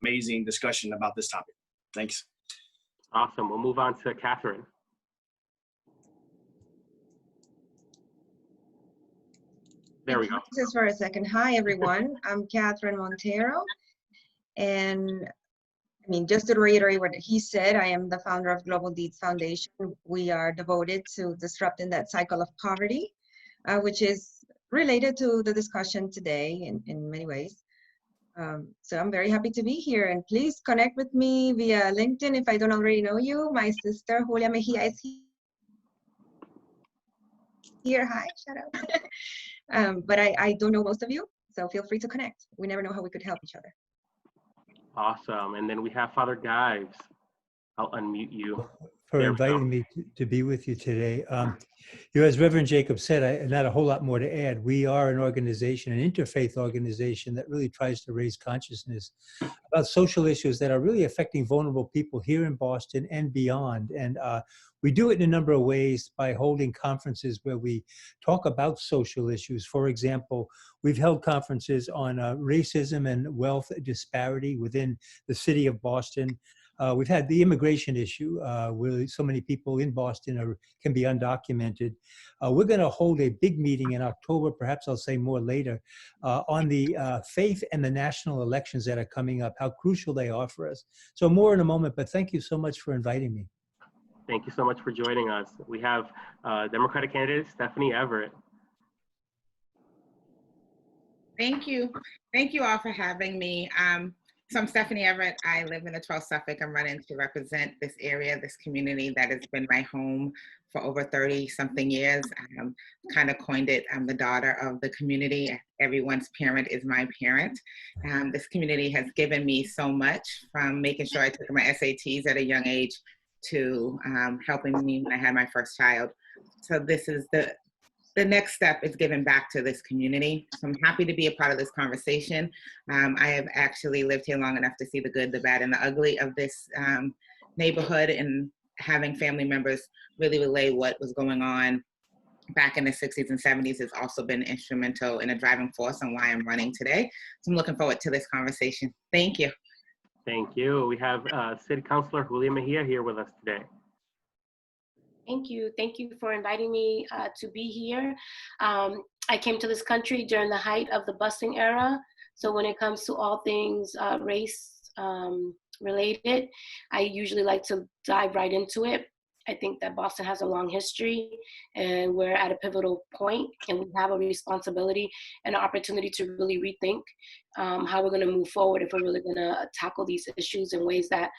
amazing discussion about this topic. Thanks. Awesome. We'll move on to Katherine. There we go. Just for a second. Hi, everyone. I'm Katherine Montero. And I mean, just to reiterate what he said, I am the founder of Global Deeds Foundation. We are devoted to disrupting that cycle of poverty, which is related to the discussion today in many ways. So I'm very happy to be here, and please connect with me via LinkedIn if I don't already know you. My sister, Julia Mejia, is here. Hi, shout out. But I don't know most of you, so feel free to connect. We never know how we could help each other. Awesome. And then we have Father Gyves. I'll unmute you. For inviting me to be with you today. As Reverend Jacob said, not a whole lot more to add. We are an organization, an interfaith organization that really tries to raise consciousness about social issues that are really affecting vulnerable people here in Boston and beyond. And we do it in a number of ways by holding conferences where we talk about social issues. For example, we've held conferences on racism and wealth disparity within the city of Boston. We've had the immigration issue where so many people in Boston can be undocumented. We're going to hold a big meeting in October, perhaps I'll say more later, on the faith and the national elections that are coming up, how crucial they are for us. So more in a moment, but thank you so much for inviting me. Thank you so much for joining us. We have Democratic candidate Stephanie Everett. Thank you. Thank you all for having me. So I'm Stephanie Everett. I live in the 12th Suffolk. I'm running to represent this area, this community that has been my home for over 30 something years. Kind of coined it, I'm the daughter of the community. Everyone's parent is my parent. This community has given me so much, from making sure I took my SATs at a young age to helping me when I had my first child. So this is the next step is giving back to this community. So I'm happy to be a part of this conversation. I have actually lived here long enough to see the good, the bad, and the ugly of this neighborhood, and having family members really relay what was going on back in the 60s and 70s has also been instrumental in a driving force on why I'm running today. So I'm looking forward to this conversation. Thank you. Thank you. We have City Councilor Julia Mejia here with us today. Thank you. Thank you for inviting me to be here. I came to this country during the height of the busing era. So when it comes to all things race related, I usually like to dive right into it. I think that Boston has a long history, and we're at a pivotal point, and we have a responsibility and an opportunity to really rethink how we're going to move forward if we're really going to tackle these issues in ways that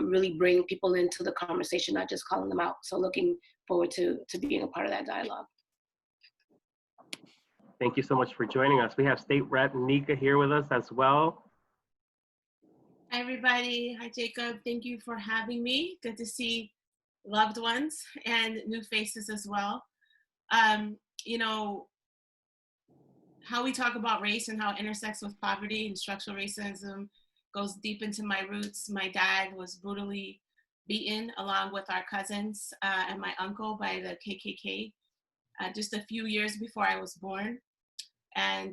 really bring people into the conversation, not just calling them out. So looking forward to being a part of that dialogue. Thank you so much for joining us. We have State Rep Nika here with us as well. Hi, everybody. Hi, Jacob. Thank you for having me. Good to see loved ones and new faces as well. You know, how we talk about race and how it intersects with poverty and structural racism goes deep into my roots. My dad was brutally beaten along with our cousins and my uncle by the KKK just a few years before I was born. And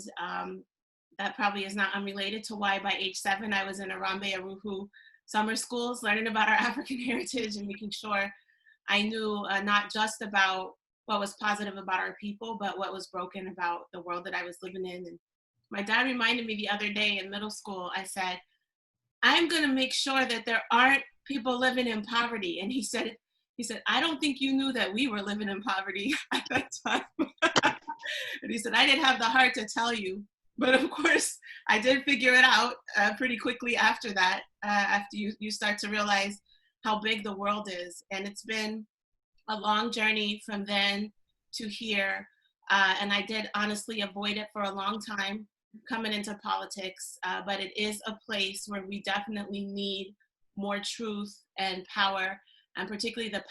that probably is not unrelated to why by age 7 I was in Arambe Aruhu summer schools, learning about our African heritage and making sure I knew not just about what was positive about our people, but what was broken about the world that I was living in. And my dad reminded me the other day in middle school, I said, I'm gonna make sure that there aren't people living in poverty. And he said, I don't think you knew that we were living in poverty at that time. And he said, I didn't have the heart to tell you. But of course, I did figure it out pretty quickly after that, after you start to realize how big the world is. And it's been a long journey from then to here. And I did honestly avoid it for a long time coming into politics. But it is a place where we definitely need more truth and power, and particularly the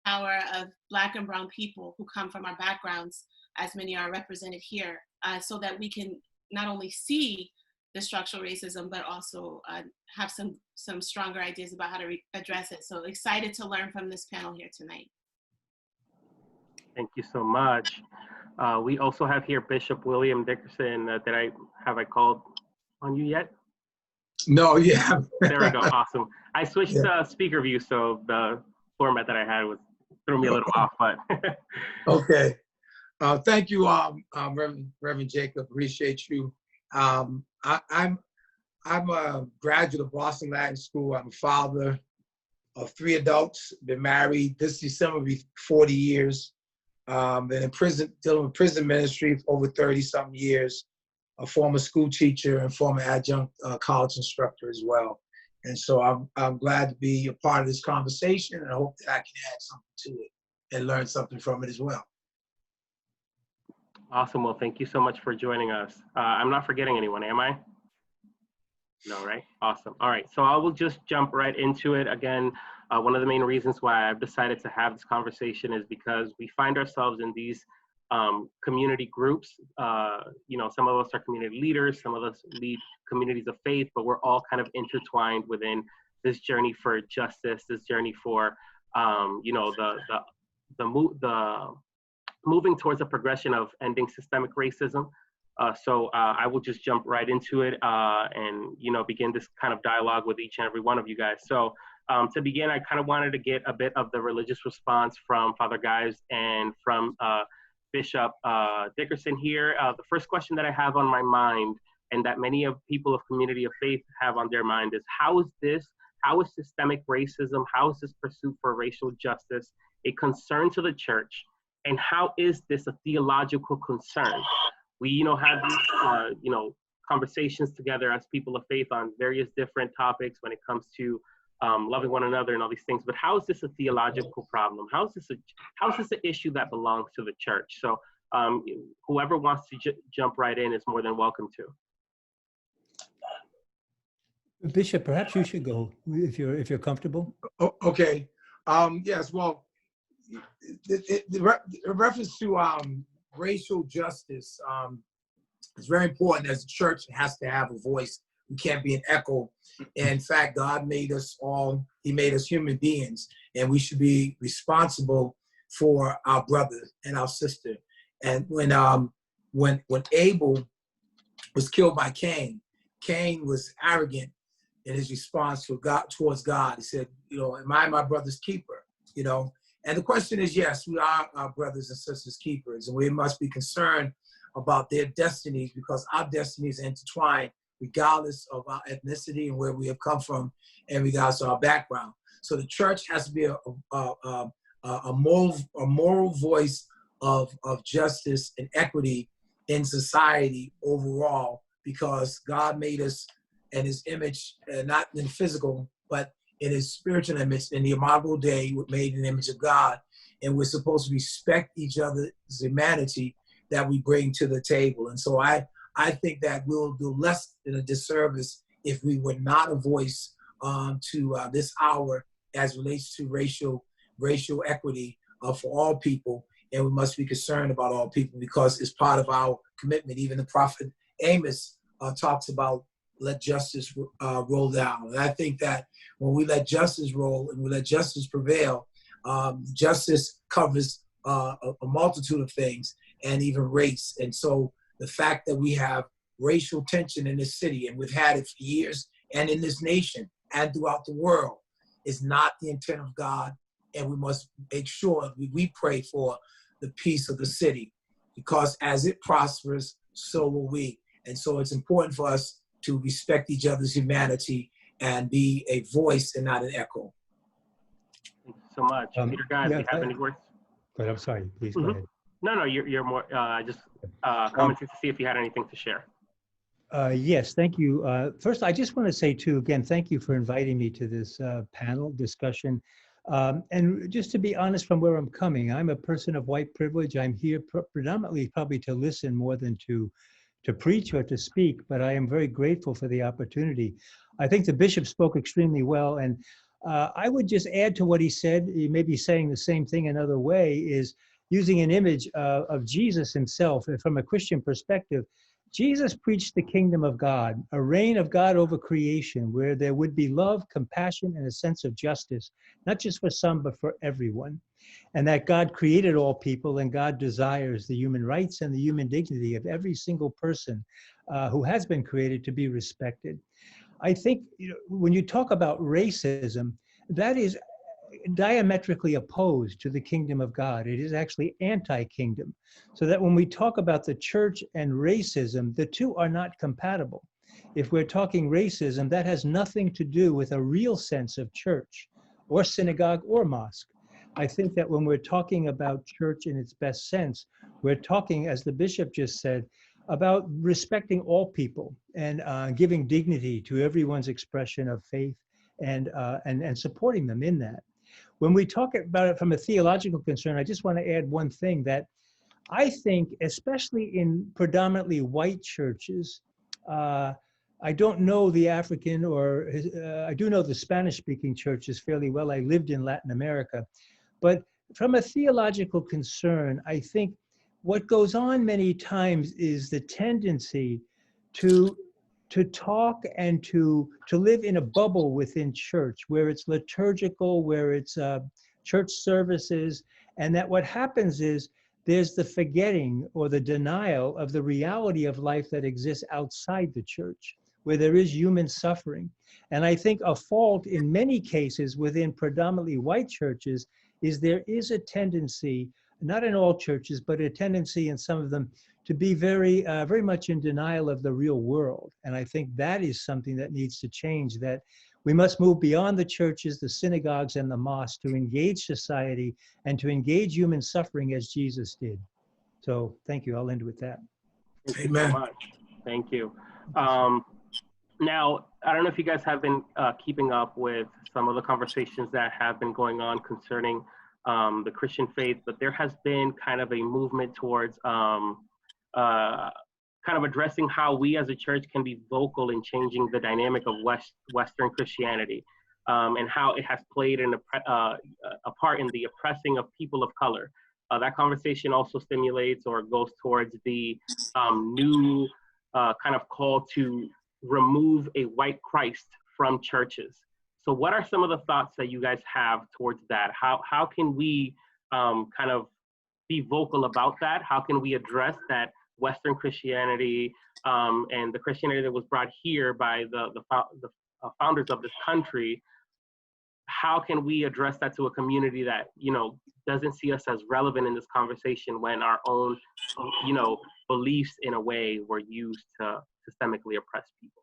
power of Black and Brown people who come from our backgrounds, as many are represented here, so that we can not only see the structural racism, but also have some stronger ideas about how to address it. So excited to learn from this panel here tonight. Thank you so much. We also have here Bishop William Dickerson. Have I called on you yet? No, yeah. There we go. Awesome. I switched Yeah. to speaker view, so the format that I had threw me a little off, but Okay. Thank you, Reverend Jacob. Appreciate you. I'm a graduate of Boston Latin School. I'm a father of 3 adults. Been married this December will be 40 years. Been in prison, dealing with prison ministry for over 30-something years. A former school teacher and former adjunct college instructor as well. And so I'm glad to be a part of this conversation, and I hope that I can add something to it and learn something from it as well. awesome. Well, thank you so much for joining us. I'm not forgetting anyone, am I? No, right? Awesome. All right, so I will just jump right into it. Again, one of the main reasons why I've decided to have this conversation is because we find ourselves in these community groups. You know, some of us are community leaders, some of us lead communities of faith, but we're all kind of intertwined within this journey for justice, this journey for, you know, the moving towards a progression of ending systemic racism. So I will just jump right into it and, you know, begin this kind of dialogue with each and every one of you guys. So to begin, I kind of wanted to get a bit of the religious response from Father Gyves and from Bishop Dickerson here. The first question that I have on my mind, and that many of people of community of faith have on their mind, is how is systemic racism, how is this pursuit for racial justice a concern to the church, and how is this a theological concern? We, you know, have these, you know, conversations together as people of faith on various different topics when it comes to loving one another and all these things. But how is this a theological problem? How is this an issue that belongs to the church? So whoever wants to jump right in is more than welcome to. Bishop, perhaps you should go if you're comfortable. Oh, okay. Yes. Well, the reference to racial justice is very important. As a church, it has to have a voice. We can't be an echo. And in fact, God made us all. He made us human beings, and we should be responsible for our brother and our sister. And when Abel was killed by Cain, Cain was arrogant in his response to God, towards God. He said, you know, am I my brother's keeper? You know, and the question is, yes, we are our brothers and sisters' keepers, and we must be concerned about their destinies, because our destinies are intertwined regardless of our ethnicity and where we have come from, and regardless of our background. So the church has to be a moral voice of justice and equity in society overall, because God made us in his image, not in physical, but in his spiritual image. In the immortal day, we're made in the image of God, and we're supposed to respect each other's humanity that we bring to the table. And so I think that we'll do less than a disservice if we were not a voice to this hour as relates to racial equity for all people. And we must be concerned about all people, because it's part of our commitment. Even the prophet Amos talks about let justice roll down. And I think that when we let justice roll and we let justice prevail, justice covers a multitude of things, and even race. And so the fact that we have racial tension in this city, and we've had it for years, and in this nation and throughout the world, is not the intent of God. And we must make sure we pray for the peace of the city, because as it prospers, so will we. And so it's important for us to respect each other's humanity and be a voice and not an echo. Thank you so much. Peter, guys, do you have any words? But I'm sorry, please go ahead. No, you're more, just commenting to see if you had anything to share. Yes, thank you. First, I just want to say too, again, thank you for inviting me to this panel discussion. And just to be honest, from where I'm coming, I'm a person of white privilege. I'm here predominantly probably to listen more than to preach or to speak, but I am very grateful for the opportunity. I think the bishop spoke extremely well, and I would just add to what he said. He may be saying the same thing another way, is using an image of Jesus himself. And from a Christian perspective, Jesus preached the kingdom of God, a reign of God over creation, where there would be love, compassion, and a sense of justice, not just for some, but for everyone. And that God created all people, and God desires the human rights and the human dignity of every single person who has been created to be respected. I think, when you talk about racism, that is diametrically opposed to the kingdom of God. It is actually anti-kingdom. So that when we talk about the church and racism, the two are not compatible. If we're talking racism, that has nothing to do with a real sense of church or synagogue or mosque. I think that when we're talking about church in its best sense, we're talking, as the bishop just said, about respecting all people and giving dignity to everyone's expression of faith and supporting them in that. When we talk about it from a theological concern, I just want to add one thing, that I think, especially in predominantly white churches, I don't know the African or I do know the Spanish-speaking churches fairly well. I lived in Latin America. But from a theological concern, I think what goes on many times is the tendency to talk and to live in a bubble within church, where it's liturgical, where it's church services, and that what happens is there's the forgetting or the denial of the reality of life that exists outside the church, where there is human suffering. And I think a fault in many cases within predominantly white churches is there is a tendency, not in all churches, but a tendency in some of them to be very much in denial of the real world. And I think that is something that needs to change, that we must move beyond the churches, the synagogues, and the mosques to engage society and to engage human suffering as Jesus did. So thank you. I'll end with that. Thank you so much. Thank you. Now, I don't know if you guys have been keeping up with some of the conversations that have been going on concerning the Christian faith, but there has been kind of a movement towards kind of addressing how we as a church can be vocal in changing the dynamic of Western Christianity, and how it has played a part in the oppressing of people of color. That conversation also stimulates or goes towards the new kind of call to remove a white Christ from churches. So what are some of the thoughts that you guys have towards that? How can we kind of be vocal about that? How can we address that Western Christianity and the Christianity that was brought here by the founders of this country? How can we address that to a community that, doesn't see us as relevant in this conversation when our own, beliefs in a way were used to systemically oppress people?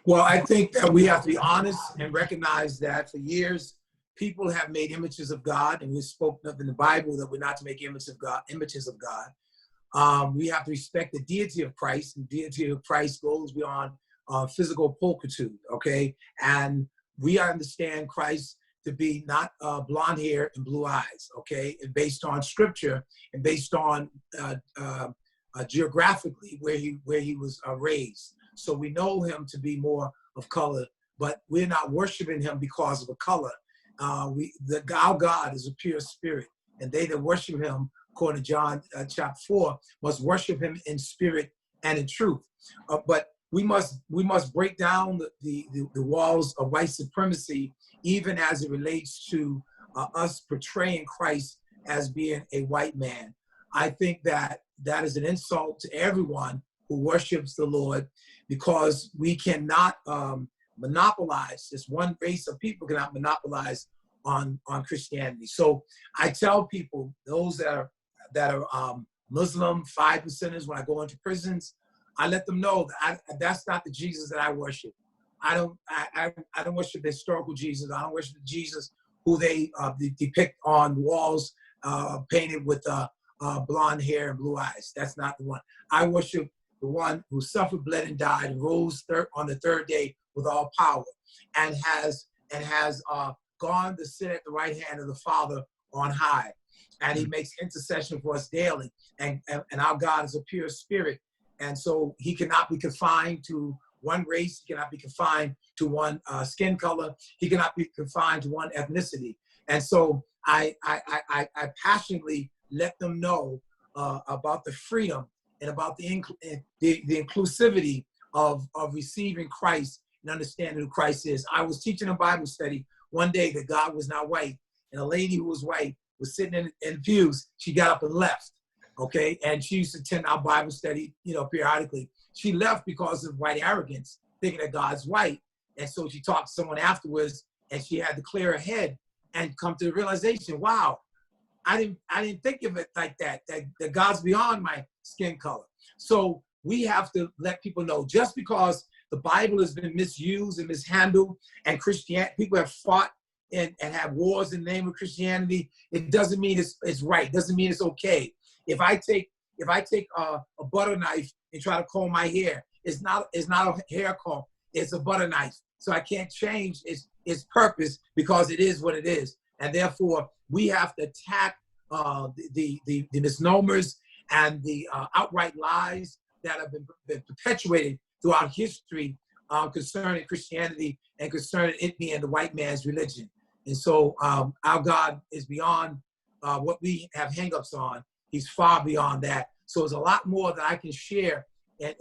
Well, I think that we have to be honest and recognize that for years, people have made images of God, and we've spoken of in the Bible that we're not to make images of God. We have to respect the deity of Christ, and the deity of Christ goes beyond physical pulchritude, okay? And we understand Christ to be not blonde hair and blue eyes, okay? And based on scripture and based on geographically where he was raised. So we know him to be more of color, but we're not worshiping him because of a color. Our God is a pure spirit, and they that worship him, according to John chapter 4, must worship him in spirit and in truth. But we must break down the walls of white supremacy, even as it relates to us portraying Christ as being a white man. I think that is an insult to everyone who worships the Lord, because we cannot monopolize, this one race of people cannot monopolize on Christianity. So I tell people, those that are Muslim 5%ers, when I go into prisons, I let them know that that's not the Jesus that I worship. I don't worship the historical Jesus. I don't worship the Jesus who they depict on walls painted with blonde hair and blue eyes. That's not the one. I worship the one who suffered, bled, and died, and rose on the third day with all power, and has gone to sit at the right hand of the Father on high. And he makes intercession for us daily. And our God is a pure spirit. And so he cannot be confined to one race. He cannot be confined to one skin color. He cannot be confined to one ethnicity. And so I passionately let them know about the freedom and about the inclusivity of receiving Christ and understanding who Christ is. I was teaching a Bible study one day that God was not white, and a lady who was white was sitting in pews. She got up and left, okay? And she used to attend our Bible study, periodically. She left because of white arrogance, thinking that God's white. And so she talked to someone afterwards, and she had to clear her head and come to the realization, wow, I didn't think of it like that God's beyond my skin color. So we have to let people know, just because the Bible has been misused and mishandled, and Christianity, people have fought and have wars in the name of Christianity, it doesn't mean it's right. It doesn't mean it's okay. If I take a butter knife and try to comb my hair, it's not a hair comb, it's a butter knife. So I can't change its purpose, because it is what it is. And therefore, we have to attack the misnomers and the outright lies that have been perpetuated throughout history concerning Christianity and concerning it being the white man's religion. And so our God is beyond what we have hangups on. He's far beyond that. So there's a lot more that I can share, and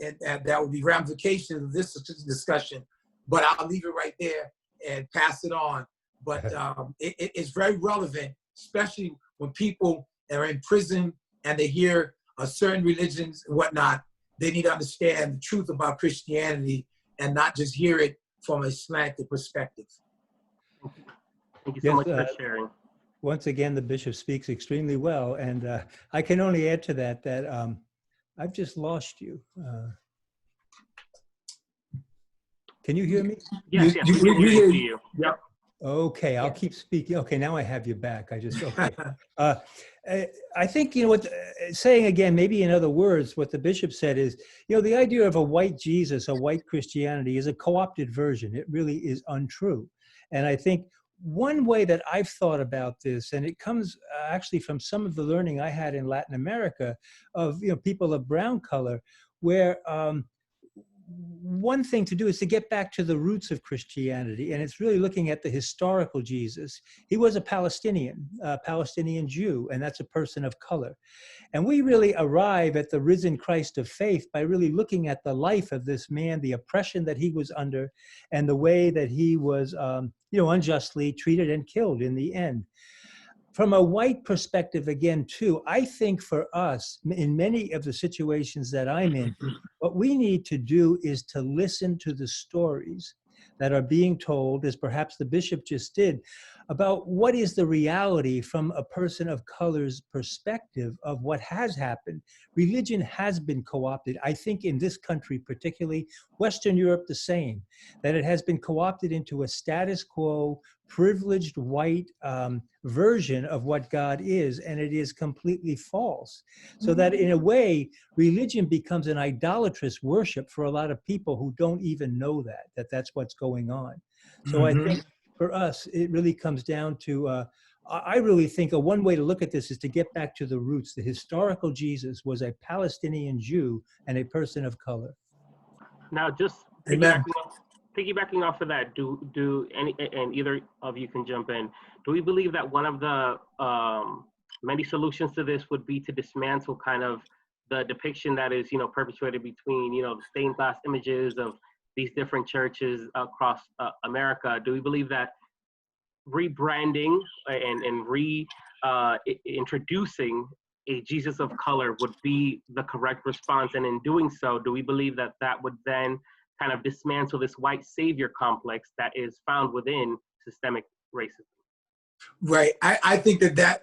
that will be ramifications of this discussion. But I'll leave it right there and pass it on. But it's very relevant, especially when people are in prison and they hear certain religions and whatnot. They need to understand the truth about Christianity and not just hear it from a slanted perspective. Thank you so much for sharing. Once again, the bishop speaks extremely well, and I can only add to that I've just lost you. Can you hear me? Yes, we can hear you. Yep. Okay, I'll keep speaking. Okay, now I have you back. I think, what, saying again, maybe in other words, what the bishop said is, the idea of a white Jesus, a white Christianity, is a co-opted version. It really is untrue. And I think one way that I've thought about this, and it comes actually from some of the learning I had in Latin America of, people of brown color, where one thing to do is to get back to the roots of Christianity, and it's really looking at the historical Jesus. He was a Palestinian Jew, and that's a person of color. And we really arrive at the risen Christ of faith by really looking at the life of this man, the oppression that he was under, and the way that he was, unjustly treated and killed in the end. From a white perspective, again, too, I think for us, in many of the situations that I'm in, what we need to do is to listen to the stories that are being told, as perhaps the bishop just did, about what is the reality from a person of color's perspective of what has happened. Religion has been co-opted. I think in this country, particularly Western Europe, the same, that it has been co-opted into a status quo, privileged white version of what God is, and it is completely false. So that in a way, religion becomes an idolatrous worship for a lot of people who don't even know that that's what's going on. So I think for us, it really comes down to, I really think one way to look at this is to get back to the roots. The historical Jesus was a Palestinian Jew and a person of color. Now, just piggybacking off of that, and either of you can jump in, do we believe that one of the many solutions to this would be to dismantle kind of the depiction that is, perpetuated between, the stained glass images of these different churches across America? Do we believe that rebranding and introducing a Jesus of color would be the correct response? And in doing so, do we believe that that would then kind of dismantle this white savior complex that is found within systemic racism? Right. I think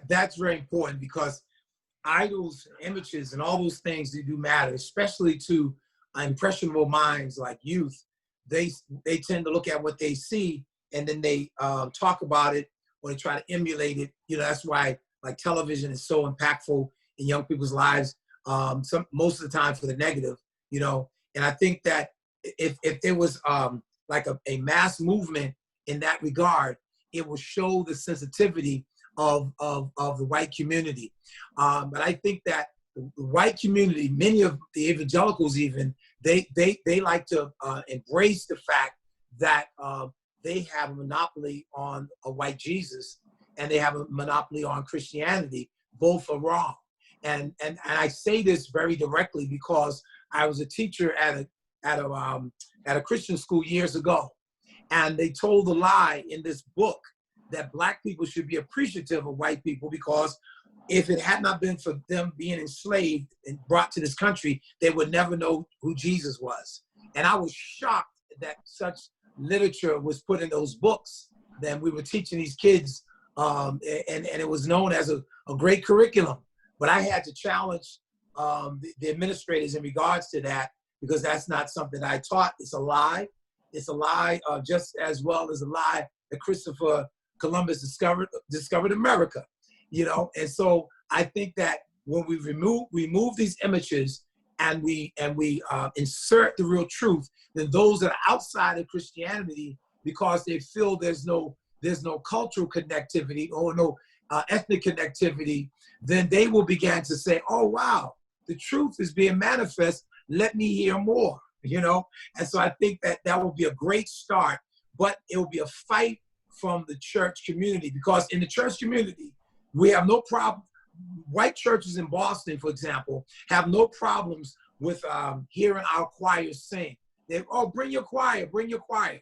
that's very important, because idols, images, and all those things, they do matter, especially to impressionable minds like youth. They tend to look at what they see, and then they talk about it, or they try to emulate it. That's why like television is so impactful in young people's lives, most of the time for the negative, And I think that if there was like a mass movement in that regard, it will show the sensitivity of the white community. But I think that the white community, many of the evangelicals even, they like to embrace the fact that they have a monopoly on a white Jesus, and they have a monopoly on Christianity. Both are wrong. And I say this very directly because I was a teacher at a Christian school years ago, and they told a lie in this book that Black people should be appreciative of white people, because if it had not been for them being enslaved and brought to this country, they would never know who Jesus was. And I was shocked that such literature was put in those books, then we were teaching these kids, and it was known as a great curriculum. But I had to challenge the administrators in regards to that, because that's not something I taught. It's a lie. It's a lie, just as well as a lie that Christopher Columbus discovered America, you know. And so I think that when we remove these images and we insert the real truth, then those that are outside of Christianity, because they feel there's no cultural connectivity or no ethnic connectivity, then they will begin to say, oh, wow, the truth is being manifest. Let me hear more, you know? And so I think that will be a great start, but it will be a fight from the church community, because in the church community, we have no problem. White churches in Boston, for example, have no problems with hearing our choirs sing. They, oh, bring your choir, bring your choir.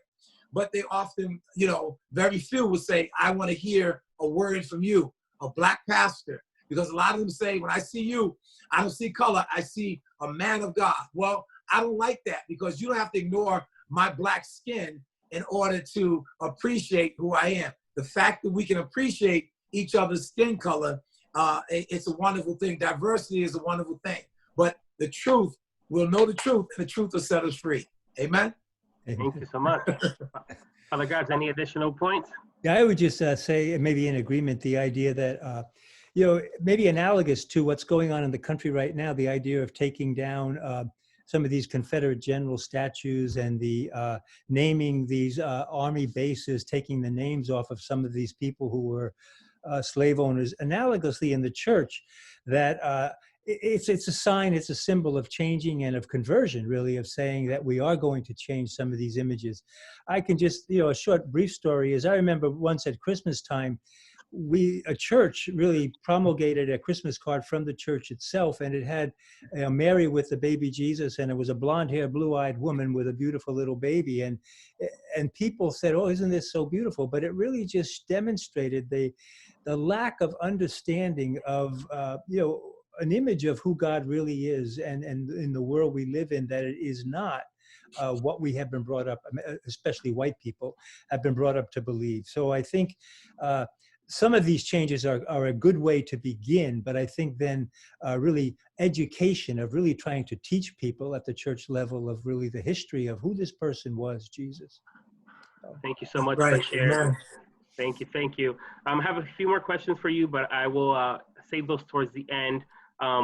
But they often, you know, very few will say, I want to hear a word from you, a Black pastor. Because a lot of them say, when I see you, I don't see color, I see a man of God. Well, I don't like that, because you don't have to ignore my Black skin in order to appreciate who I am. The fact that we can appreciate each other's skin color, it's a wonderful thing. Diversity is a wonderful thing. But the truth, we'll know the truth, and the truth will set us free. Amen? Thank you so much. Other guys, any additional points? Yeah, I would just say, maybe in agreement, the idea that, you know, maybe analogous to what's going on in the country right now, the idea of taking down some of these Confederate general statues and the naming these army bases, taking the names off of some of these people who were slave owners. Analogously in the church, that it's a sign, it's a symbol of changing and of conversion, really, of saying that we are going to change some of these images. I can just, you know, a short, brief story is I remember once at Christmas time, a church really promulgated a Christmas card from the church itself, and it had Mary with the baby Jesus, and it was a blonde-haired, blue-eyed woman with a beautiful little baby, and people said, "Oh, isn't this so beautiful?" But it really just demonstrated the lack of understanding of you know, an image of who God really is, and in the world we live in, that it is not what we have been brought up, especially white people, have been brought up to believe. So I think some of these changes are a good way to begin, but I think then really education of really trying to teach people at the church level of really the history of who this person was, Jesus. Thank you so much Right. for sharing. Amen. Thank you, thank you. I have a few more questions for you, but I will save those towards the end.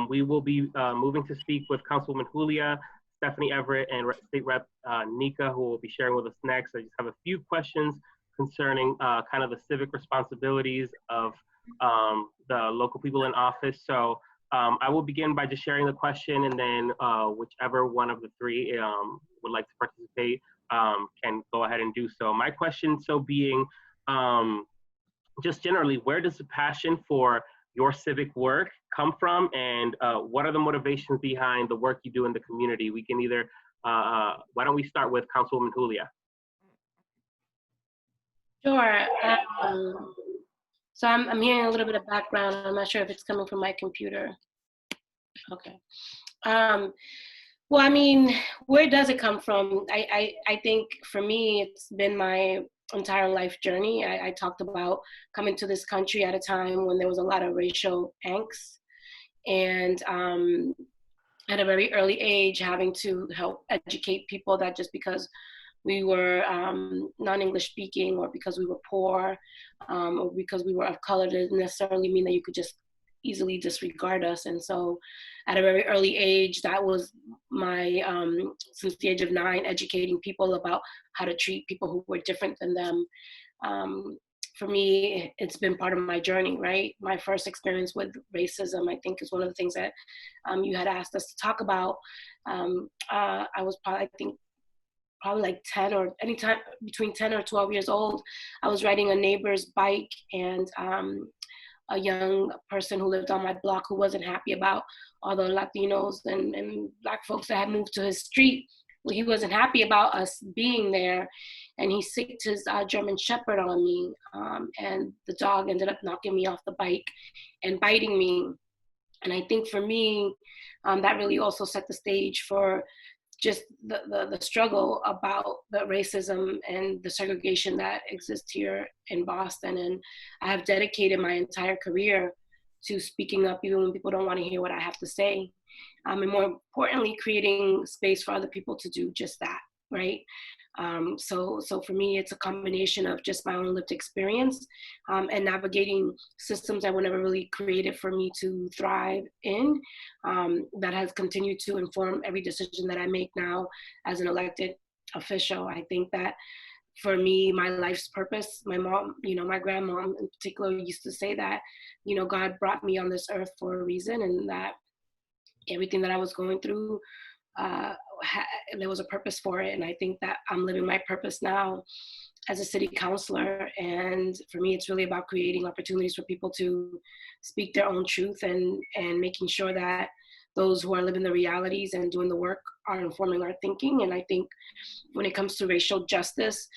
We will be moving to speak with Councilwoman Julia, Stephanie Everett, and State Rep Nika, who will be sharing with us next. I just have a few questions concerning kind of the civic responsibilities of the local people in office. So I will begin by just sharing the question, and then whichever one of the three would like to participate can go ahead and do so. My question being, just generally, where does the passion for your civic work come from, and what are the motivations behind the work you do in the community? We can either, why don't we start with Councilwoman Julia? Sure. So I'm hearing a little bit of background. I'm not sure if it's coming from my computer. Okay. Well, I mean, where does it come from? I think for me, it's been my entire life journey. I talked about coming to this country at a time when there was a lot of racial angst, and at a very early age, having to help educate people that just because we were non-English speaking, or because we were poor, or because we were of color, didn't necessarily mean that you could just easily disregard us. And so at a very early age, that was my, since the age of 9, educating people about how to treat people who were different than them. For me, it's been part of my journey, right? My first experience with racism, I think, is one of the things that you had asked us to talk about. I was probably like 10, or anytime between 10 or 12 years old. I was riding a neighbor's bike, and a young person who lived on my block, who wasn't happy about all the Latinos and Black folks that had moved to his street. Well, he wasn't happy about us being there, and he sicked his German Shepherd on me, and the dog ended up knocking me off the bike and biting me. And I think for me, that really also set the stage for just the struggle about the racism and the segregation that exists here in Boston. And I have dedicated my entire career to speaking up even when people don't want to hear what I have to say. And more importantly, creating space for other people to do just that, right? So for me, it's a combination of just my own lived experience and navigating systems that were never really created for me to thrive in, that has continued to inform every decision that I make now as an elected official. I think that for me, my life's purpose, my mom, my grandmom in particular used to say that, God brought me on this earth for a reason, and that everything that I was going through, there was a purpose for it. And I think that I'm living my purpose now as a city councilor. And for me, it's really about creating opportunities for people to speak their own truth and making sure that those who are living the realities and doing the work are informing our thinking. And I think when it comes to racial justice,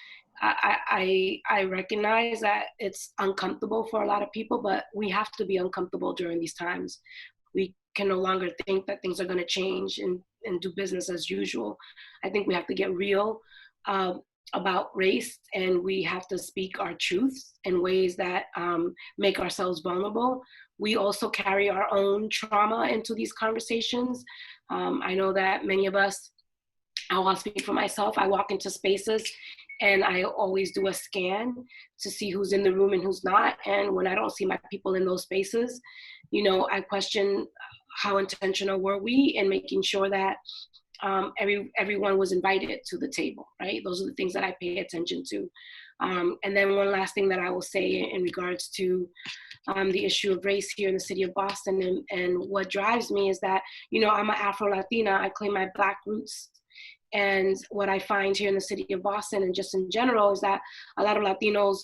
I recognize that it's uncomfortable for a lot of people, but we have to be uncomfortable during these times. We can no longer think that things are going to change and do business as usual. I think we have to get real about race, and we have to speak our truths in ways that make ourselves vulnerable. We also carry our own trauma into these conversations. I know that many of us, I'll speak for myself, I walk into spaces and I always do a scan to see who's in the room and who's not. And when I don't see my people in those spaces, I question how intentional were we in making sure that everyone was invited to the table, right? Those are the things that I pay attention to. And then one last thing that I will say in regards to the issue of race here in the city of Boston, and what drives me is that, I'm an Afro-Latina, I claim my Black roots. And what I find here in the city of Boston and just in general is that a lot of Latinos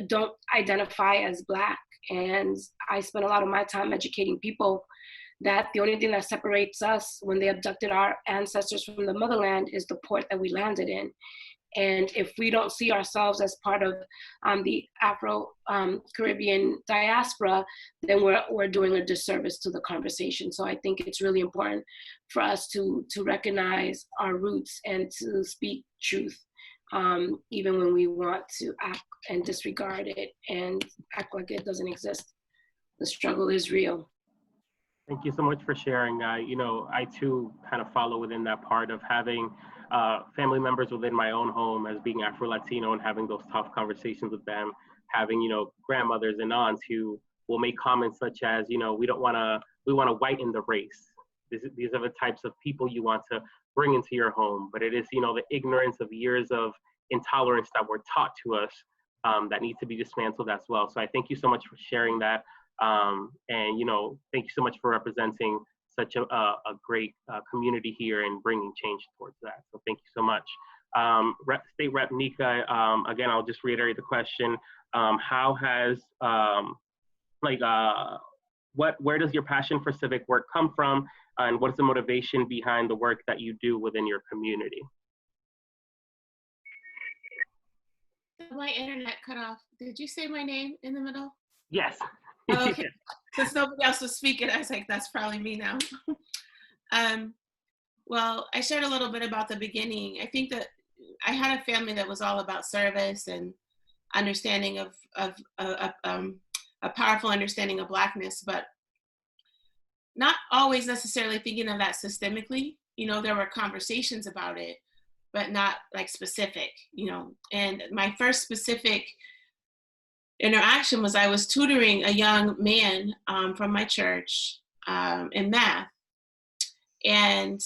don't identify as Black. And I spend a lot of my time educating people that the only thing that separates us when they abducted our ancestors from the motherland is the port that we landed in. And if we don't see ourselves as part of the Afro-Caribbean diaspora, then we're doing a disservice to the conversation. So I think it's really important for us to recognize our roots and to speak truth, even when we want to act and disregard it and act like it doesn't exist. The struggle is real. Thank you so much for sharing. I too kind of follow within that part of having family members within my own home as being Afro-Latino and having those tough conversations with them, having, grandmothers and aunts who will make comments such as, we want to whiten the race. These are the types of people you want to bring into your home, but it is, the ignorance of years of intolerance that were taught to us that needs to be dismantled as well. So I thank you so much for sharing that. And, thank you so much for representing such a great community here and bringing change towards that. So thank you so much. State Rep Nika, again, I'll just reiterate the question. How has, where does your passion for civic work come from? And what is the motivation behind the work that you do within your community? My internet cut off. Did you say my name in the middle? Yes. Oh, okay. Since nobody else was speaking, I was like, that's probably me now. Well, I shared a little bit about the beginning. I think that I had a family that was all about service and understanding of a powerful understanding of Blackness, but not always necessarily thinking of that systemically. There were conversations about it, but not like specific, and my first specific interaction was I was tutoring a young man from my church in math. And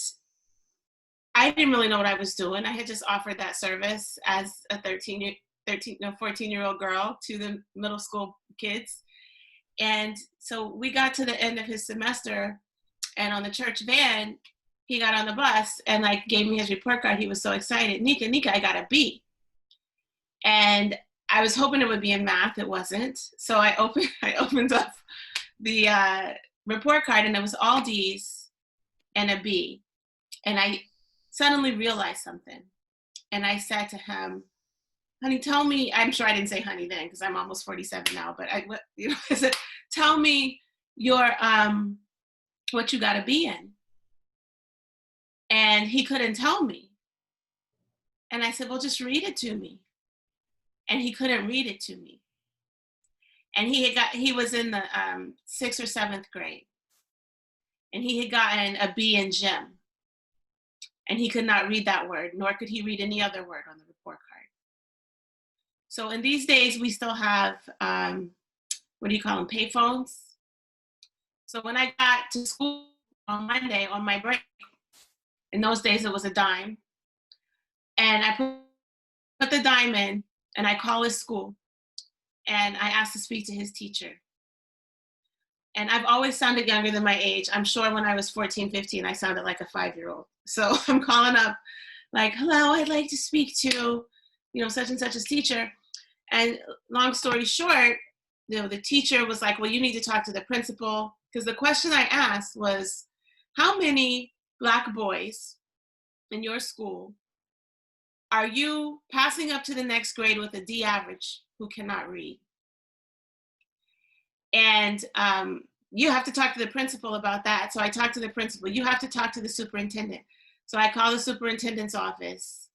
I didn't really know what I was doing. I had just offered that service as a 14-year-old girl to the middle school kids. And so we got to the end of his semester, and on the church van, he got on the bus and gave me his report card. He was so excited. Nika, I got a B. And I was hoping it would be in math. It wasn't. So I opened up the report card, and it was all D's and a B. And I suddenly realized something. And I said to him, honey, tell me, I'm sure I didn't say honey then because I'm almost 47 now, but I said, tell me your, what you got a B in. And he couldn't tell me. And I said, well, just read it to me. And he couldn't read it to me. And he was in the 6th or 7th grade. And he had gotten a B in gym. And he could not read that word, nor could he read any other word on the report card. So in these days, we still have, what do you call them, payphones? So when I got to school on Monday on my break, in those days it was a dime, and I put the dime in, and I call his school, and I asked to speak to his teacher. And I've always sounded younger than my age. I'm sure when I was 14, 15, I sounded like a 5-year-old. So I'm calling up like, hello, I'd like to speak to, such and such a teacher. And long story short, the teacher was like, well, you need to talk to the principal. Because the question I asked was, how many Black boys in your school are you passing up to the next grade with a D average who cannot read? And you have to talk to the principal about that. So I talked to the principal. You have to talk to the superintendent. So I call the superintendent's office.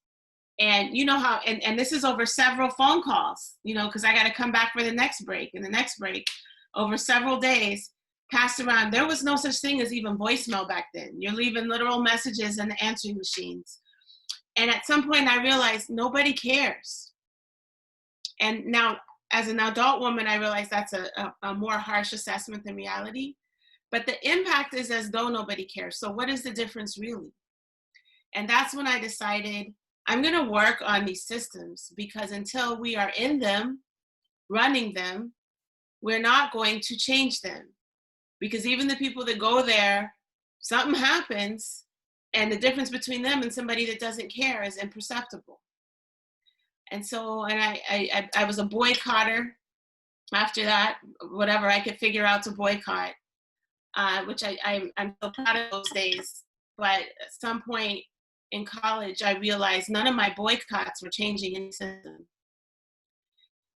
And you know how, and this is over several phone calls, because I got to come back for the next break. And the next break, over several days, passed around. There was no such thing as even voicemail back then. You're leaving literal messages in the answering machines. And at some point I realized nobody cares. And now as an adult woman, I realize that's a more harsh assessment than reality. But the impact is as though nobody cares. So what is the difference really? And that's when I decided I'm going to work on these systems, because until we are in them, running them, we're not going to change them. Because even the people that go there, something happens, and the difference between them and somebody that doesn't care is imperceptible. And so, and I was a boycotter after that, whatever I could figure out to boycott, which I'm so proud of those days. But at some point in college, I realized none of my boycotts were changing any system.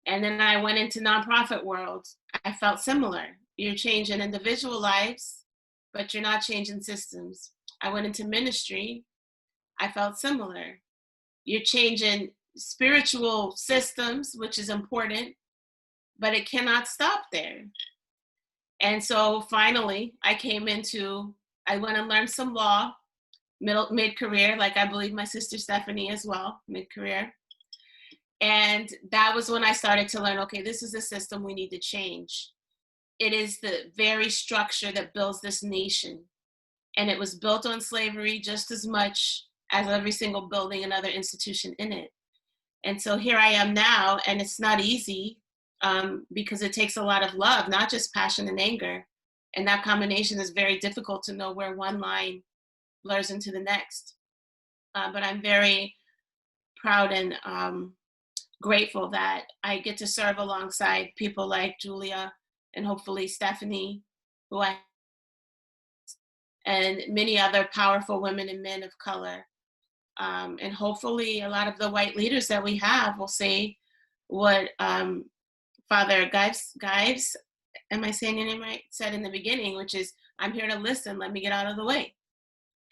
And then I went into nonprofit world. I felt similar. You're changing individual lives, but you're not changing systems. I went into ministry. I felt similar. You're changing spiritual systems, which is important, but it cannot stop there. And so finally, I went and learned some law, mid-career, like I believe my sister Stephanie as well, mid-career. And that was when I started to learn, okay, this is a system we need to change. It is the very structure that builds this nation. And it was built on slavery just as much as every single building and other institution in it. And so here I am now, and it's not easy because it takes a lot of love, not just passion and anger. And that combination is very difficult to know where one line blurs into the next. But I'm very proud and grateful that I get to serve alongside people like Julia and hopefully Stephanie, and many other powerful women and men of color. And hopefully a lot of the white leaders that we have will say what Father Gyves, am I saying your name right, said in the beginning, which is, I'm here to listen, let me get out of the way.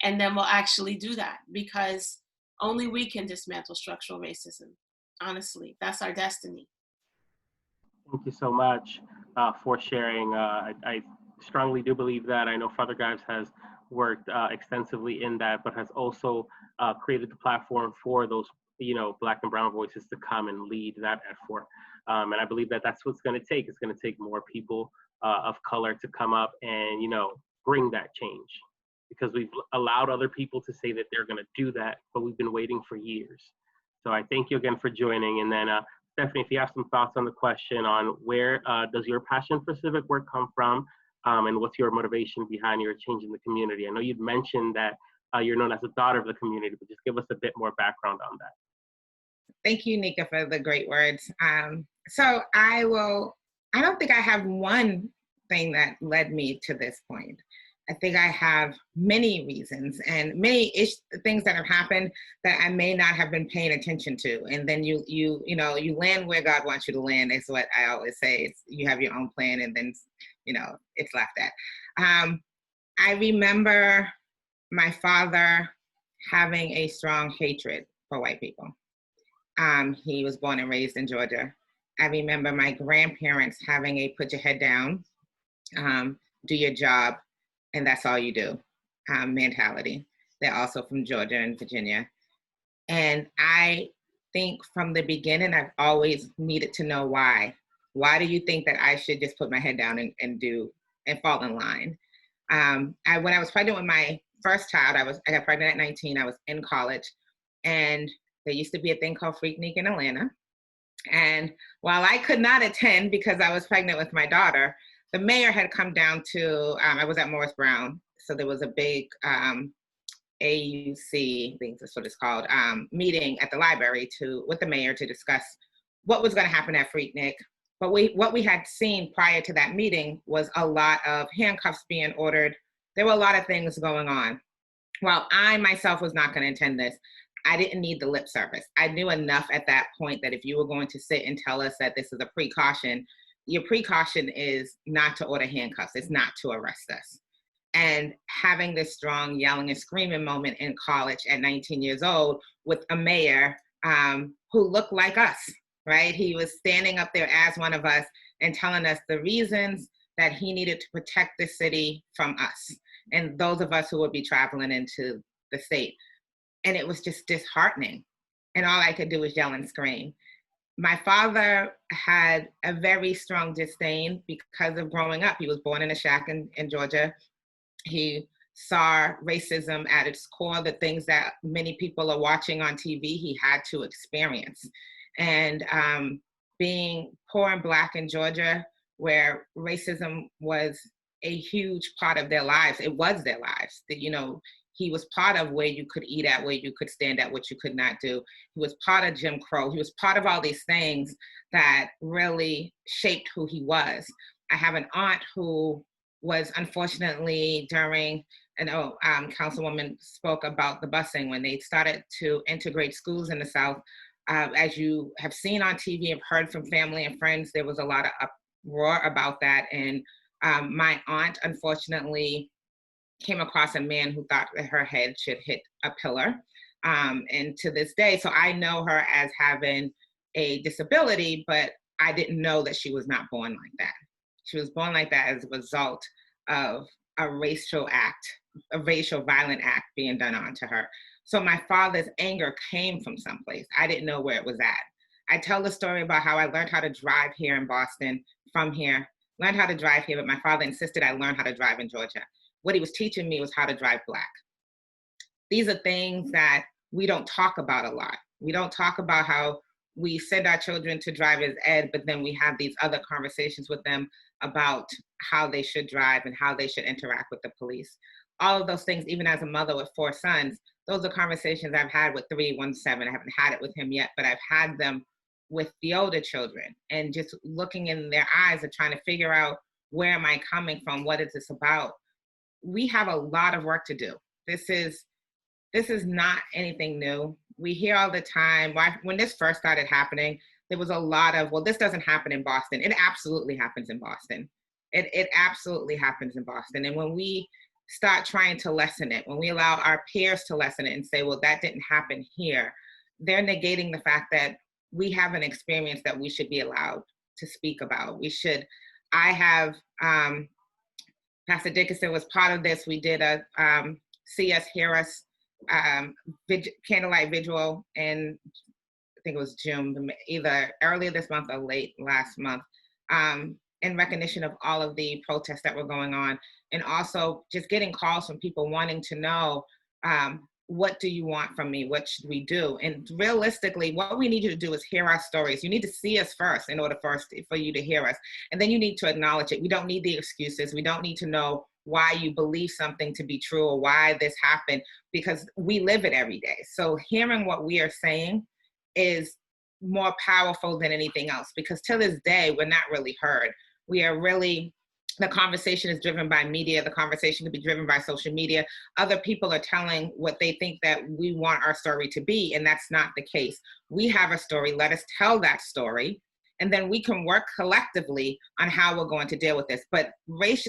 And then we'll actually do that, because only we can dismantle structural racism. Honestly, that's our destiny. Thank you so much for sharing. I strongly do believe that. I know Father Gyves has worked extensively in that, but has also created the platform for those, Black and brown voices to come and lead that effort. And I believe that that's what's going to take. It's going to take more people of color to come up and, bring that change, because we've allowed other people to say that they're going to do that, but we've been waiting for years. So I thank you again for joining. And then Stephanie, if you have some thoughts on the question on where does your passion for civic work come from, and what's your motivation behind your change in the community? I know you'd mentioned that you're known as a daughter of the community, but just give us a bit more background on that. Thank you, Nika, for the great words. So I don't think I have one thing that led me to this point. I think I have many reasons and many things that have happened that I may not have been paying attention to. And then you land where God wants you to land, is what I always say. You have your own plan, and then, it's laughed at. I remember my father having a strong hatred for white people. He was born and raised in Georgia. I remember my grandparents having a put your head down, do your job, and that's all you do mentality. They're also from Georgia and Virginia. And I think from the beginning, I've always needed to know why. Why do you think that I should just put my head down and fall in line? When I was pregnant with my first child, I got pregnant at 19, I was in college, and there used to be a thing called Freaknik in Atlanta. And while I could not attend because I was pregnant with my daughter, the mayor had come down to, I was at Morris Brown, so there was a big AUC, I think that's what it's called, meeting at the library with the mayor to discuss what was going to happen at Freaknik. But what we had seen prior to that meeting was a lot of handcuffs being ordered. There were a lot of things going on. While I myself was not going to attend this, I didn't need the lip service. I knew enough at that point that if you were going to sit and tell us that this is a precaution, your precaution is not to order handcuffs. It's not to arrest us. And having this strong yelling and screaming moment in college at 19 years old with a mayor who looked like us, right? He was standing up there as one of us and telling us the reasons that he needed to protect the city from us and those of us who would be traveling into the state. And it was just disheartening. And all I could do was yell and scream. My father had a very strong disdain because of growing up. He was born in a shack in Georgia. He saw racism at its core, the things that many people are watching on TV, he had to experience. And being poor and Black in Georgia, where racism was a huge part of their lives, it was their lives. That, you know, he was part of where you could eat at, where you could stand at, what you could not do. He was part of Jim Crow. He was part of all these things that really shaped who he was. I have an aunt who was unfortunately during, I know Councilwoman spoke about the busing when they started to integrate schools in the South. As you have seen on TV and heard from family and friends, there was a lot of uproar about that. And my aunt, unfortunately, came across a man who thought that her head should hit a pillar. And to this day, so I know her as having a disability, but I didn't know that she was not born like that. She was born like that as a result of a racial violent act being done onto her. So my father's anger came from someplace. I didn't know where it was at. I tell the story about how I learned how to drive here in Boston from here, learned how to drive here, but my father insisted I learn how to drive in Georgia. What he was teaching me was how to drive Black. These are things that we don't talk about a lot. We don't talk about how we send our children to driver's ed, but then we have these other conversations with them about how they should drive and how they should interact with the police. All of those things, even as a mother with 4 sons, those are conversations I've had with 3, 1, 7. I haven't had it with him yet, but I've had them with the older children and just looking in their eyes and trying to figure out, where am I coming from? What is this about? We have a lot of work to do. This is not anything new. We hear all the time, when this first started happening, there was a lot of, well, this doesn't happen in Boston. It absolutely happens in Boston. It absolutely happens in Boston. And when we start trying to lessen it, when we allow our peers to lessen it and say, well, that didn't happen here, they're negating the fact that we have an experience that we should be allowed to speak about. I have, Pastor Dickerson was part of this. We did a See Us, Hear Us candlelight vigil in, I think it was June, either earlier this month or late last month, in recognition of all of the protests that were going on. And also just getting calls from people wanting to know, what do you want from me? What should we do? And realistically, what we need you to do is hear our stories. You need to see us first in order for you to hear us. And then you need to acknowledge it. We don't need the excuses. We don't need to know why you believe something to be true or why this happened, because we live it every day. So hearing what we are saying is more powerful than anything else, because to this day, we're not really heard. The conversation is driven by media. The conversation could be driven by social media. Other people are telling what they think that we want our story to be, and that's not the case. We have a story. Let us tell that story, and then we can work collectively on how we're going to deal with this. But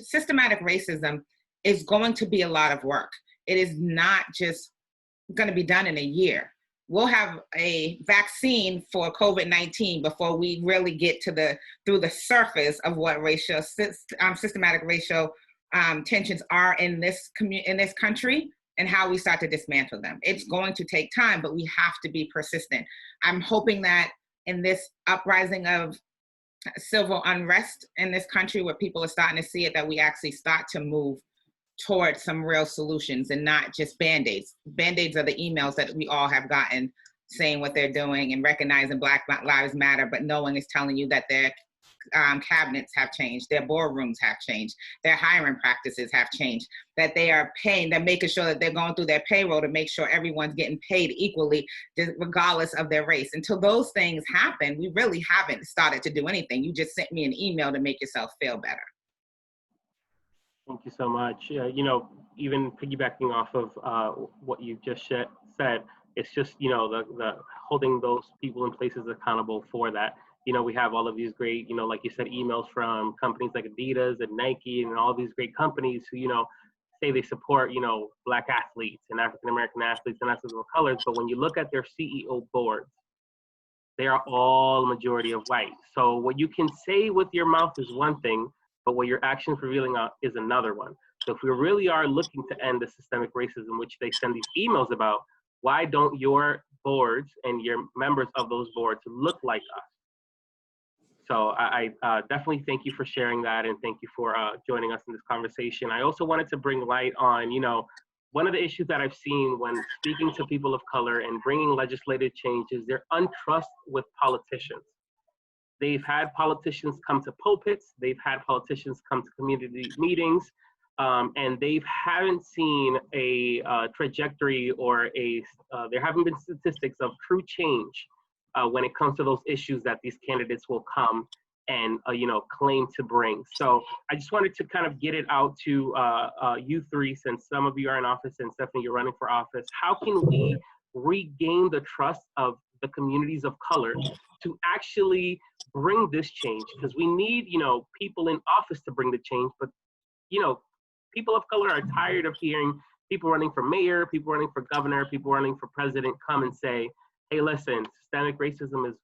systematic racism is going to be a lot of work. It is not just going to be done in a year. We'll have a vaccine for COVID-19 before we really get to through the surface of what systematic racial tensions are in this country and how we start to dismantle them. It's going to take time, but we have to be persistent. I'm hoping that in this uprising of civil unrest in this country, where people are starting to see it, that we actually start to move towards some real solutions and not just Band-Aids. Band-Aids are the emails that we all have gotten saying what they're doing and recognizing Black Lives Matter, but no one is telling you that their cabinets have changed, their boardrooms have changed, their hiring practices have changed, that they are paying, they're making sure that they're going through their payroll to make sure everyone's getting paid equally, regardless of their race. Until those things happen, we really haven't started to do anything. You just sent me an email to make yourself feel better. Thank you so much. You know, even piggybacking off of what you just said, it's just, you know, the holding those people in places accountable for that. You know, we have all of these great, you know, like you said, emails from companies like Adidas and Nike and all these great companies who, you know, say they support, you know, Black athletes and African-American athletes and athletes of colors. But when you look at their CEO boards, they are all majority of white. So what you can say with your mouth is one thing, but what your actions revealing is another one. So if we really are looking to end the systemic racism, which they send these emails about, why don't your boards and your members of those boards look like us? So I definitely thank you for sharing that, and thank you for joining us in this conversation. I also wanted to bring light on, you know, one of the issues that I've seen when speaking to people of color and bringing legislative change is their untrust with politicians. They've had politicians come to pulpits, they've had politicians come to community meetings, and they haven't seen a trajectory or there haven't been statistics of true change when it comes to those issues that these candidates will come and you know, claim to bring. So I just wanted to kind of get it out to you three, since some of you are in office and Stephanie, you're running for office. How can we regain the trust of the communities of color to actually bring this change? Because we need, you know, people in office to bring the change, but, you know, people of color are tired of hearing people running for mayor, people running for governor, people running for president come and say, hey, listen, systemic racism is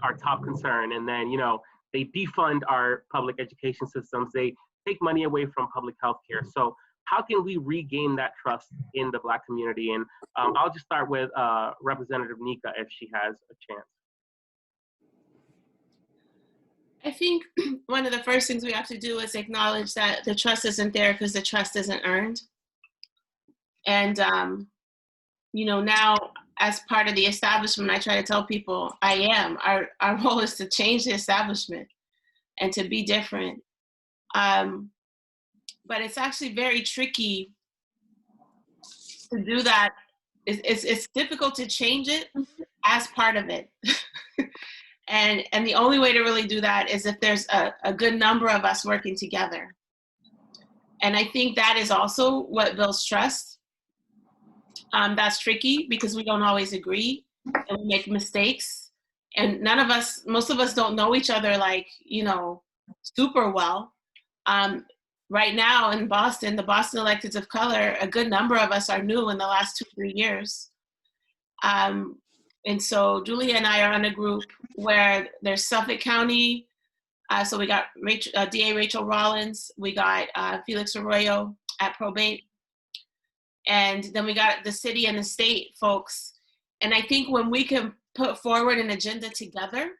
our top concern. And then, you know, they defund our public education systems. They take money away from public health care. So how can we regain that trust in the Black community? And I'll just start with Representative Nika, if she has a chance. I think one of the first things we have to do is acknowledge that the trust isn't there because the trust isn't earned. And, you know, now as part of the establishment, I try to tell people our role is to change the establishment and to be different. But it's actually very tricky to do that. It's difficult to change it as part of it. And the only way to really do that is if there's a good number of us working together. And I think that is also what builds trust. That's tricky because we don't always agree and we make mistakes. And most of us don't know each other like, you know, super well. Right now in Boston, the Boston electeds of color, a good number of us are new in the last 2-3 years. And so Julia and I are on a group where there's Suffolk County. So we got DA Rachel Rollins, we got Felix Arroyo at probate. And then we got the city and the state folks. And I think when we can put forward an agenda together,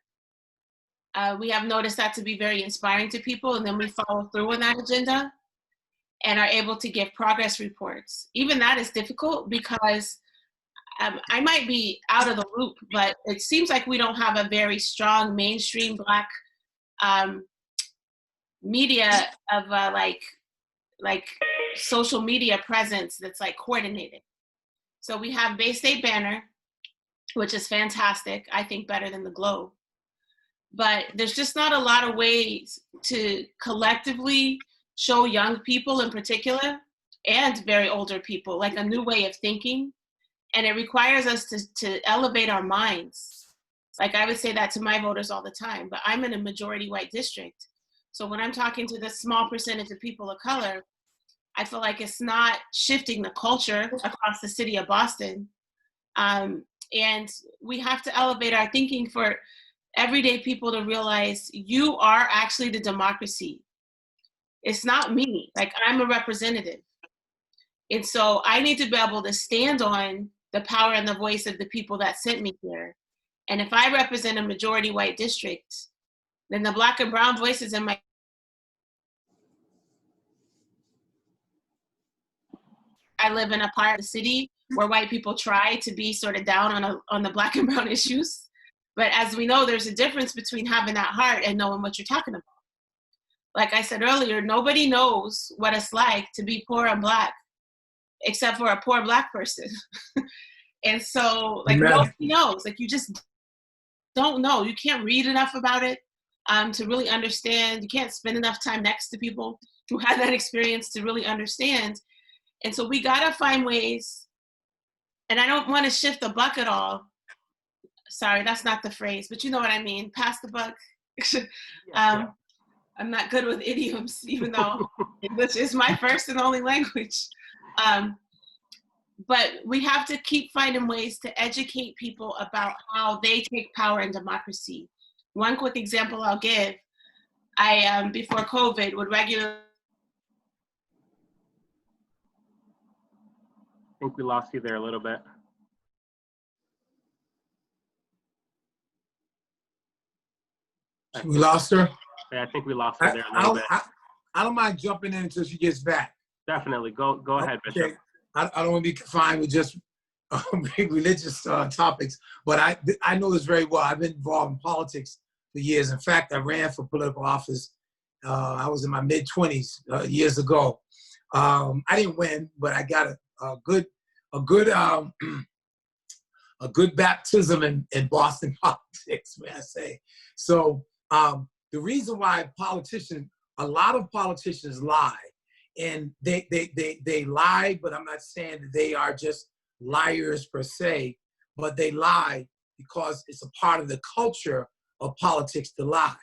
we have noticed that to be very inspiring to people. And then we follow through on that agenda and are able to give progress reports. Even that is difficult because I might be out of the loop, but it seems like we don't have a very strong mainstream Black media of like social media presence that's like coordinated. So we have Bay State Banner, which is fantastic, I think better than the Globe. But there's just not a lot of ways to collectively show young people in particular, and very older people, like a new way of thinking. And it requires us to elevate our minds. Like I would say that to my voters all the time, but I'm in a majority white district. So when I'm talking to this small percentage of people of color, I feel like it's not shifting the culture across the city of Boston. And we have to elevate our thinking for everyday people to realize you are actually the democracy. It's not me. Like, I'm a representative. And so I need to be able to stand on the power and the voice of the people that sent me here. And if I represent a majority white district, then the Black and brown voices in my I live in a part of the city where white people try to be sort of down on the Black and brown issues. But as we know, there's a difference between having that heart and knowing what you're talking about. Like I said earlier, nobody knows what it's like to be poor and Black, except for a poor Black person. And so, like, nobody knows. Like, you just don't know. You can't read enough about it to really understand. You can't spend enough time next to people who had that experience to really understand. And so we gotta find ways, and I don't wanna shift the buck at all. Sorry, that's not the phrase, but you know what I mean, pass the buck. I'm not good with idioms, even though English is my first and only language. But we have to keep finding ways to educate people about how they take power in democracy. One quick example I'll give, I, before COVID, would regularly I think we lost you there a little bit. We lost her? Yeah, I think we lost her there a little bit. I don't mind jumping in until she gets back. Definitely. Go ahead, Bishop. Okay. I don't want to be confined with just big religious topics, but I know this very well. I've been involved in politics for years. In fact, I ran for political office. I was in my mid-20s years ago. I didn't win, but I got a good baptism in Boston politics, may I say. So the reason why a lot of politicians lie, and they lie, but I'm not saying that they are just liars per se, but they lie because it's a part of the culture of politics to lie,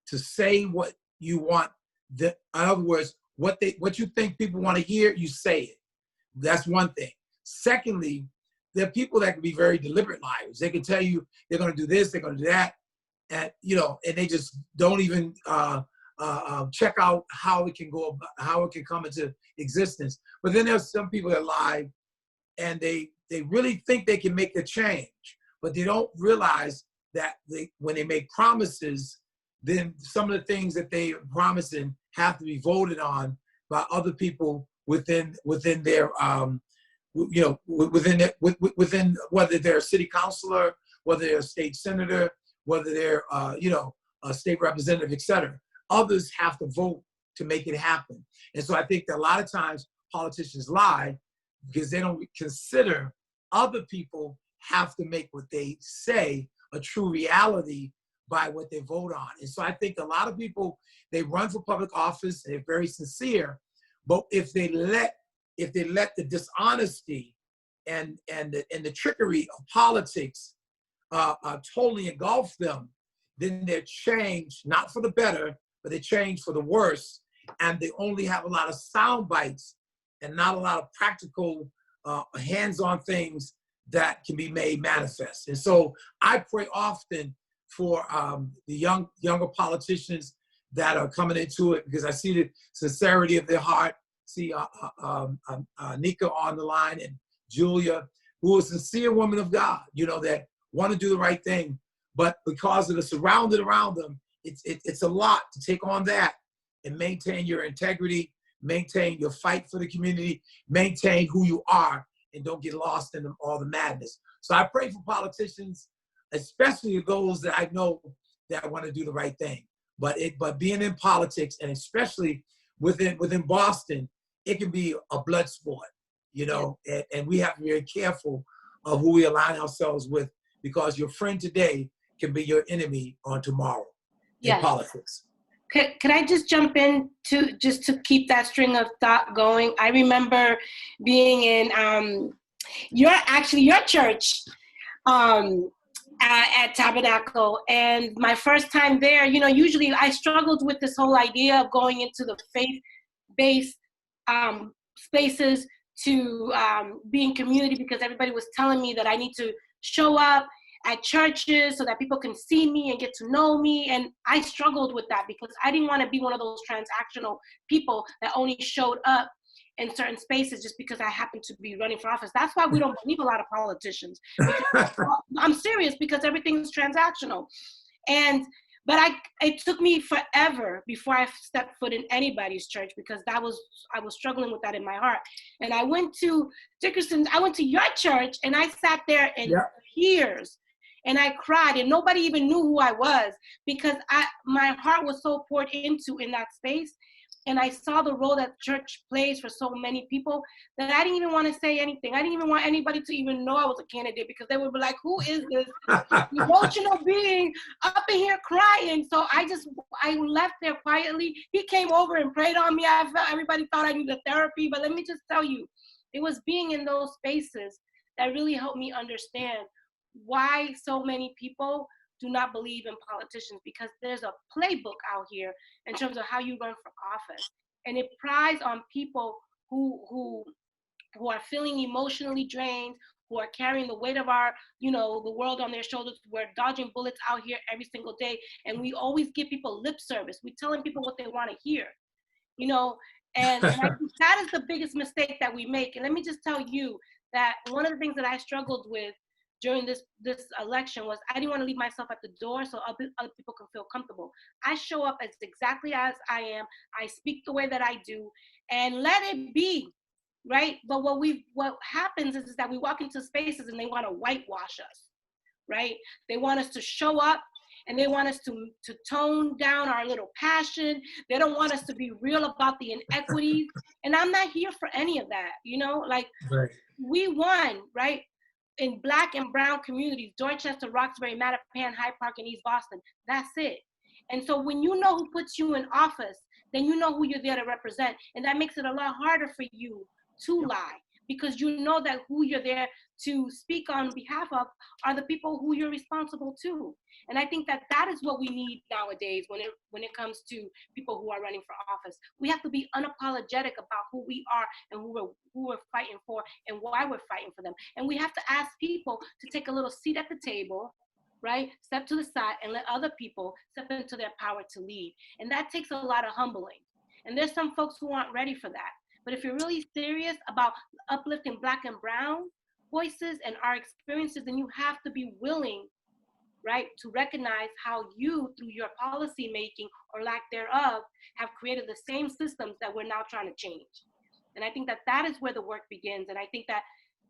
to say what you want. In other words, what you think people want to hear, you say it. That's one thing. Secondly, there are people that can be very deliberate liars. They can tell you they're going to do this, they're going to do that, and and they just don't even check out how it can come into existence. But then there's some people that lie, and they really think they can make the change, but they don't realize that when they make promises, then some of the things that they are promising have to be voted on by other people within their within whether they're a city councilor, whether they're a state senator, whether they're a state representative, etc. Others have to vote to make it happen. And so I think that a lot of times politicians lie because they don't consider other people have to make what they say a true reality by what they vote on. And so I think a lot of people, they run for public office, they're very sincere, but if they let the dishonesty and the trickery of politics totally engulf them, then they're changed, not for the better, but they change for the worse. And they only have a lot of sound bites and not a lot of practical hands-on things that can be made manifest. And so I pray often for the younger politicians that are coming into it, because I see the sincerity of their heart. See Nika on the line, and Julia, who is a sincere woman of God, that want to do the right thing, but because of the surrounding around them, it's a lot to take on that and maintain your integrity, maintain your fight for the community, maintain who you are, and don't get lost in all the madness. So I pray for politicians, especially those that I know that want to do the right thing. But being in politics, and especially within Boston, it can be a blood sport, and we have to be very careful of who we align ourselves with, because your friend today can be your enemy on tomorrow in politics. Could I just jump in to keep that string of thought going? I remember being in your church at Tabernacle, and my first time there, usually I struggled with this whole idea of going into the faith-based spaces to be in community because everybody was telling me that I need to show up at churches so that people can see me and get to know me. And I struggled with that because I didn't want to be one of those transactional people that only showed up in certain spaces just because I happened to be running for office. That's why we don't believe a lot of politicians. I'm serious, because everything's transactional. But it took me forever before I stepped foot in anybody's church, because I was struggling with that in my heart. And I went to Dickerson, I went to your church, and I sat there in tears, and I cried, and nobody even knew who I was, because my heart was so poured into in that space. And I saw the role that church plays for so many people that I didn't even want to say anything. I didn't even want anybody to even know I was a candidate, because they would be like, who is this emotional being up in here crying? So I left there quietly. He came over and prayed on me. Everybody thought I needed therapy, but let me just tell you, it was being in those spaces that really helped me understand why so many people do not believe in politicians, because there's a playbook out here in terms of how you run for office, and it prides on people who are feeling emotionally drained, who are carrying the weight of the world on their shoulders. We're dodging bullets out here every single day, and we always give people lip service. We're telling people what they want to hear, and I think that is the biggest mistake that we make. And let me just tell you that one of the things that I struggled with during this election was I didn't want to leave myself at the door so other people can feel comfortable. I show up as exactly as I am. I speak the way that I do, and let it be, right? But what happens is that we walk into spaces and they want to whitewash us, right? They want us to show up, and they want us to tone down our little passion. They don't want us to be real about the inequities. And I'm not here for any of that, Right. We won, right? In Black and brown communities, Dorchester, Roxbury, Mattapan, Hyde Park, and East Boston. That's it. And so when you know who puts you in office, then you know who you're there to represent. And that makes it a lot harder for you to lie, because you know that who you're there to speak on behalf of are the people who you're responsible to. And I think that is what we need nowadays when it comes to people who are running for office. We have to be unapologetic about who we are and who we're fighting for and why we're fighting for them. And we have to ask people to take a little seat at the table, right? Step to the side and let other people step into their power to lead. And that takes a lot of humbling. And there's some folks who aren't ready for that. But if you're really serious about uplifting Black and brown voices and our experiences, then you have to be willing, right, to recognize how you, through your policy making or lack thereof, have created the same systems that we're now trying to change. And I think that is where the work begins. And I think that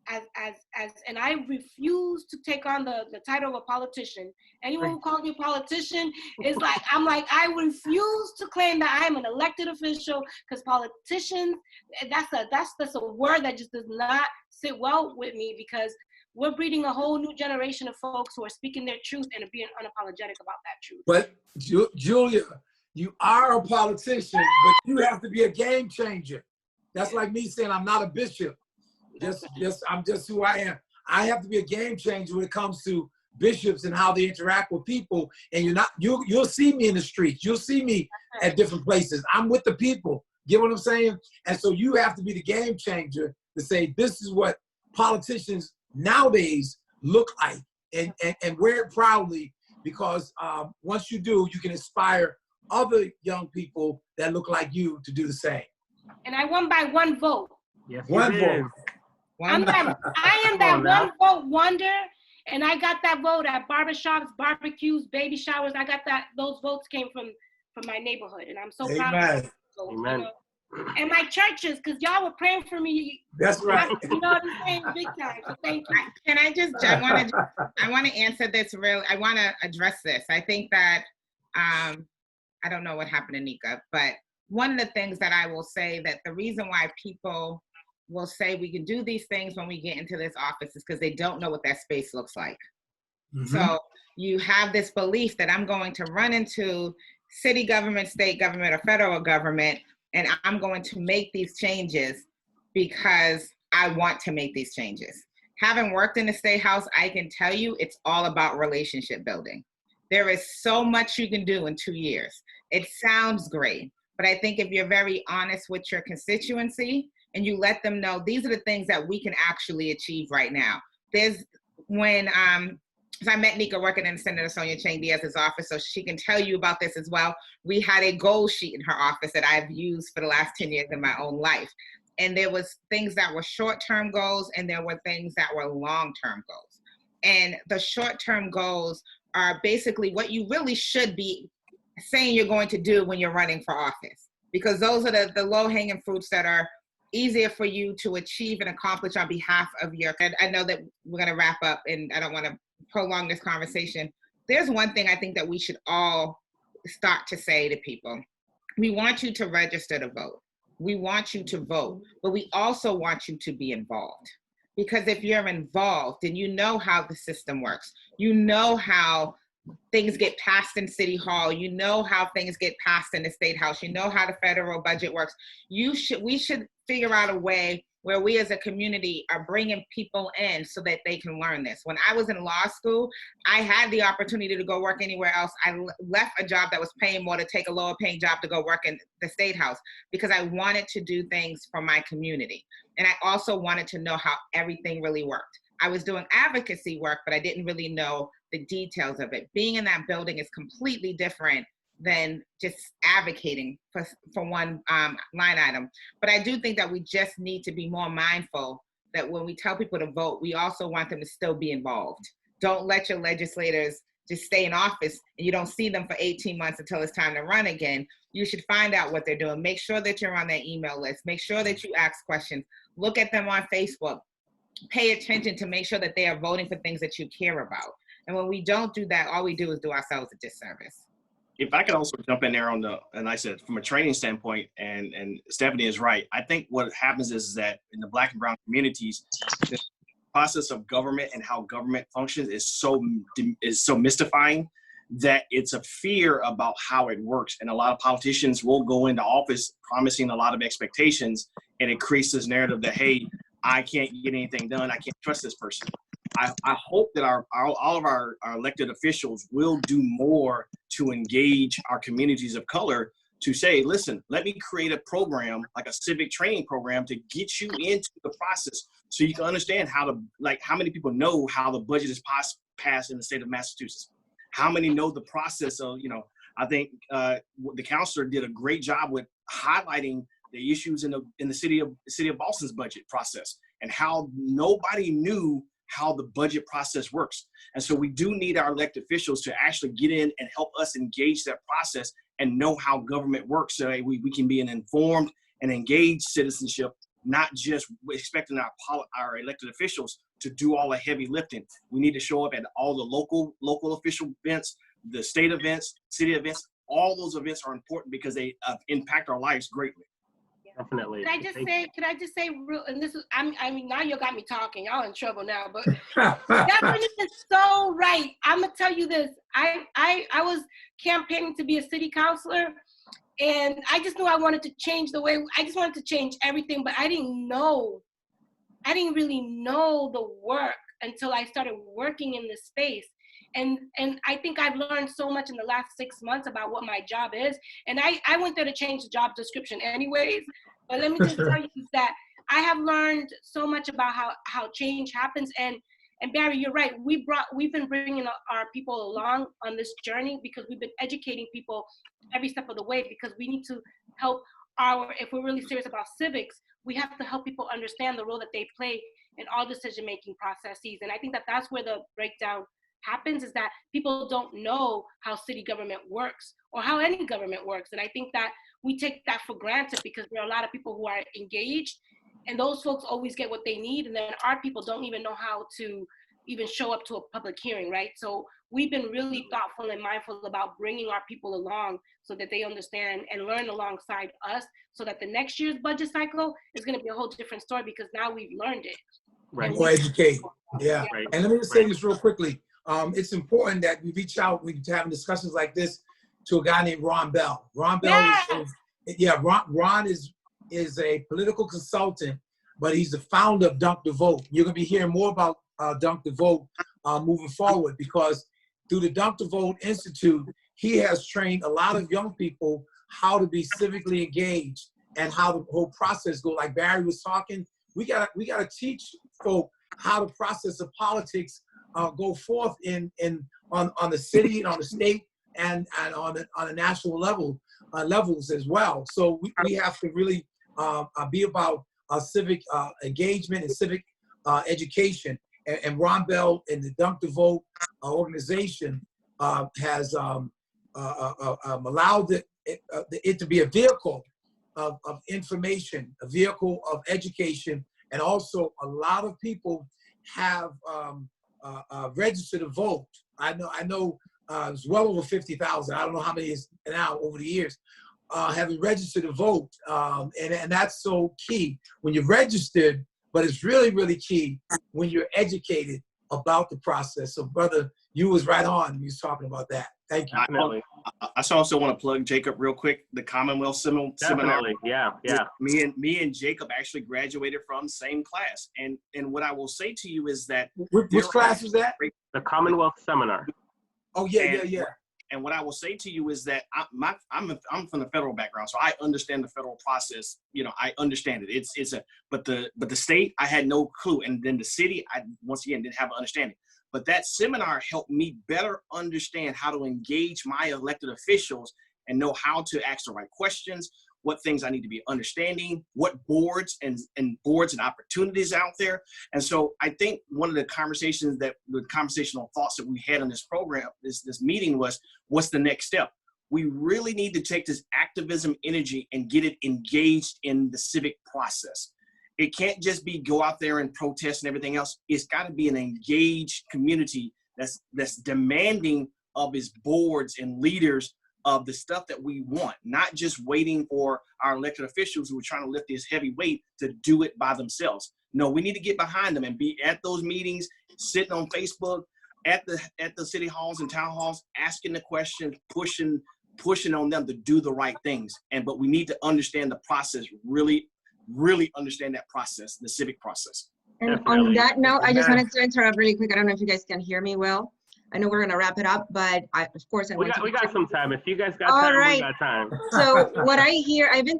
and I refuse to take on the title of a politician. Anyone who calls me a politician is I refuse to claim that I'm an elected official, because politicians, that's a word that just does not sit well with me, because we're breeding a whole new generation of folks who are speaking their truth and are being unapologetic about that truth. But Julia, you are a politician, but you have to be a game changer. That's like me saying I'm not a bishop. I'm just who I am. I have to be a game changer when it comes to bishops and how they interact with people. And you'll see me in the streets. You'll see me at different places. I'm with the people. Get what I'm saying? And so you have to be the game changer to say, this is what politicians nowadays look like, and wear it proudly, because once you do, you can inspire other young people that look like you to do the same. And I won by one vote. Yes, one vote. I am that one vote wonder, and I got that vote at barbershops, barbecues, baby showers. I got those votes came from my neighborhood, and I'm so proud of those votes. Amen. And my churches, because y'all were praying for me. That's right. You know what I'm saying? Big time. So thank you. Can I want to answer this I want to address this. I think that, I don't know what happened to Nika, but one of the things that I will say, that the reason why people will say we can do these things when we get into this office is because they don't know what that space looks like. Mm-hmm. So you have this belief that I'm going to run into city government, state government, or federal government, and I'm going to make these changes because I want to make these changes. Having worked in the State House, I can tell you it's all about relationship building. There is so much you can do in 2 years. It sounds great, but I think if you're very honest with your constituency and you let them know these are the things that we can actually achieve right now. So I met Nika working in Senator Sonia Chang Diaz's office, so she can tell you about this as well. We had a goal sheet in her office that I've used for the last 10 years in my own life. And there was things that were short-term goals, and there were things that were long-term goals. And the short-term goals are basically what you really should be saying you're going to do when you're running for office, because those are the low-hanging fruits that are easier for you to achieve and accomplish on behalf of your, I know that we're going to wrap up and I don't want to prolong this conversation. There's one thing I think that we should all start to say to people. We want you to register to vote. We want you to vote, but we also want you to be involved. Because if you're involved, then you know how the system works. You know how things get passed in City Hall. You know how things get passed in the State House. You know how the federal budget works. We should figure out a way where we as a community are bringing people in so that they can learn this. When I was in law school, I had the opportunity to go work anywhere else. I left a job that was paying more to take a lower paying job to go work in the State House because I wanted to do things for my community. And I also wanted to know how everything really worked. I was doing advocacy work, but I didn't really know the details of it. Being in that building is completely different than just advocating for one line item. But I do think that we just need to be more mindful that when we tell people to vote, we also want them to still be involved. Don't let your legislators just stay in office and you don't see them for 18 months until it's time to run again. You should find out what they're doing. Make sure that you're on their email list. Make sure that you ask questions. Look at them on Facebook. Pay attention to make sure that they are voting for things that you care about. And when we don't do that, all we do is do ourselves a disservice. If I could also jump in there and I said from a training standpoint, and Stephanie is right. I think what happens is that in the Black and brown communities, the process of government and how government functions is so mystifying that it's a fear about how it works. And a lot of politicians will go into office promising a lot of expectations, and it creates this narrative that, hey, I can't get anything done. I can't trust this person. I hope that all of our elected officials will do more to engage our communities of color to say, listen, let me create a program, like a civic training program, to get you into the process so you can understand how many people know how the budget is passed in the state of Massachusetts. How many know the process of, I think the councilor did a great job with highlighting the issues in the city of Boston's budget process and how nobody knew how the budget process works. And so we do need our elected officials to actually get in and help us engage that process and know how government works so we can be an informed and engaged citizenship, not just expecting our elected officials to do all the heavy lifting. We need to show up at all the local official events, the state events, city events. All those events are important because they impact our lives greatly. Definitely. Could I just say real, and this is, I mean, now you got me talking, y'all in trouble now, but Katherine is so right. I'm gonna tell you this, I was campaigning to be a city councilor, and I just knew I wanted to change I just wanted to change everything, but I didn't really know the work until I started working in this space. And I think I've learned so much in the last 6 months about what my job is. And I went there to change the job description anyways. But let me just tell you that I have learned so much about how change happens. And Barry, you're right. We've been bringing our people along on this journey because we've been educating people every step of the way, because we need to help if we're really serious about civics, we have to help people understand the role that they play in all decision-making processes. And I think that that's where the breakdown happens, is that people don't know how city government works or how any government works. And I think that we take that for granted because there are a lot of people who are engaged, and those folks always get what they need. And then our people don't even know how to even show up to a public hearing, right? So we've been really thoughtful and mindful about bringing our people along so that they understand and learn alongside us, so that the next year's budget cycle is going to be a whole different story because now we've learned it. Right. More educate. Yeah. Right. And let me just say this real quickly. It's important that we reach out when we're having discussions like this to a guy named Ron Bell. Ron Bell Ron is a political consultant, but he's the founder of Dunk the Vote. You're gonna be hearing more about Dunk the Vote moving forward, because through the Dunk the Vote Institute, he has trained a lot of young people how to be civically engaged and how the whole process goes. Like Barry was talking, we gotta teach folk how the process of politics go forth on the city and on the state and on the national levels as well. So we have to really be about civic engagement and civic education. And Ron Bell and the Dunk the Vote organization has allowed it to be a vehicle of information, a vehicle of education, and also a lot of people have registered to vote. I know it's well over 50,000. I don't know how many is now over the years. Having registered to vote, and that's so key when you're registered. But it's really, really key when you're educated about the process. So, brother, you was right on. You was talking about that. Thank you. Definitely. I also want to plug Jacob real quick. The Commonwealth Seminar. Definitely. Yeah. Me and Jacob actually graduated from the same class. And what I will say to you is that Which class was that? The Commonwealth Seminar. Oh yeah. And what I will say to you is that I'm from the federal background, so I understand the federal process. You know, I understand it. But the state, I had no clue, and then the city, I once again didn't have an understanding. But that seminar helped me better understand how to engage my elected officials and know how to ask the right questions, what things I need to be understanding, what boards and opportunities out there. And so I think one of the conversational thoughts that we had on this program, this meeting was, what's the next step? We really need to take this activism energy and get it engaged in the civic process. It can't just be go out there and protest and everything else. It's got to be an engaged community that's demanding of its boards and leaders of the stuff that we want, not just waiting for our elected officials who are trying to lift this heavy weight to do it by themselves. No, we need to get behind them and be at those meetings, sitting on Facebook, at the city halls and town halls, asking the questions, pushing on them to do the right things. But we need to understand the process, really understand that process, the civic process. And Definitely. on that note, I just wanted to interrupt really quick. I don't know if you guys can hear me well. I know we're going to wrap it up, but of course, We got some time. If you guys got time, All right. we got time. So what I hear, I've been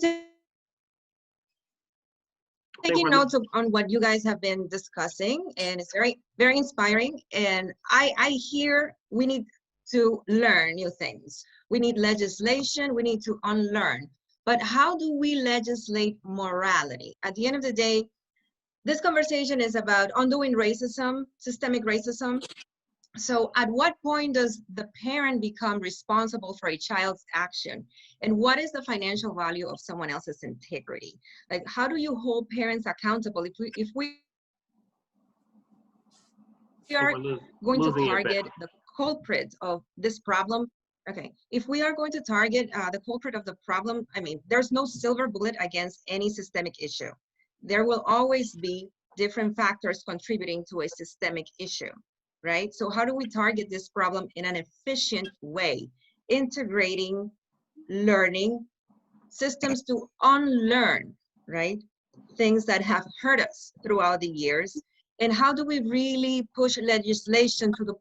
taking notes on what you guys have been discussing, and it's very, very inspiring. And I hear we need to learn new things. We need legislation. We need to unlearn. But how do we legislate morality? At the end of the day, this conversation is about undoing racism, systemic racism. So at what point does the parent become responsible for a child's action? And what is the financial value of someone else's integrity? Like, how do you hold parents accountable if we are going to target the culprit of this problem? Okay, if we are going to target the culprit of the problem, I mean, there's no silver bullet against any systemic issue. There will always be different factors contributing to a systemic issue. Right? So how do we target this problem in an efficient way? Integrating learning systems to unlearn, right? Things that have hurt us throughout the years. And how do we really push legislation to the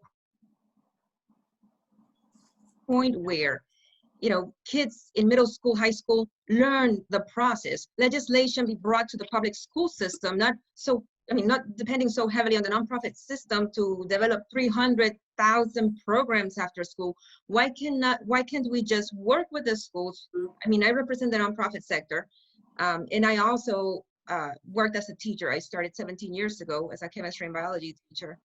point where, you know, kids in middle school, high school learn the process? Legislation be brought to the public school system, not depending so heavily on the nonprofit system to develop 300,000 programs after school. Why can't we just work with the schools? I mean, I represent the nonprofit sector, and I also worked as a teacher. I started 17 years ago as a chemistry and biology teacher.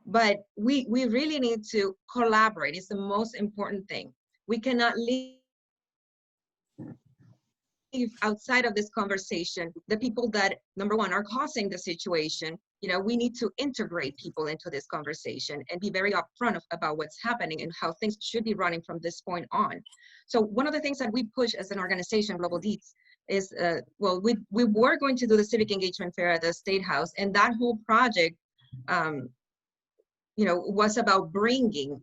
But we really need to collaborate. It's the most important thing. We cannot leave outside of this conversation the people that, number one, are causing the situation. You know, we need to integrate people into this conversation and be very upfront about what's happening and how things should be running from this point on. So one of the things that we push as an organization, Global Deeds, is, we were going to do the civic engagement fair at the State House, and that whole project, was about bringing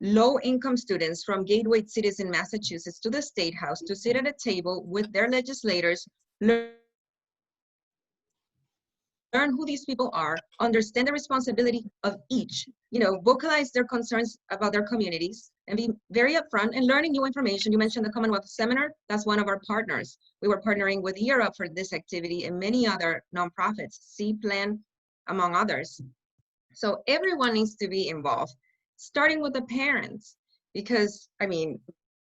low-income students from gateway cities in Massachusetts to the State House to sit at a table with their legislators, learn learn who these people are, understand the responsibility of each, vocalize their concerns about their communities, and be very upfront and learning new information. You mentioned the Commonwealth Seminar. That's one of our partners. We were partnering with Europe for this activity and many other nonprofits, C-Plan, among others. So everyone needs to be involved, starting with the parents, because, I mean,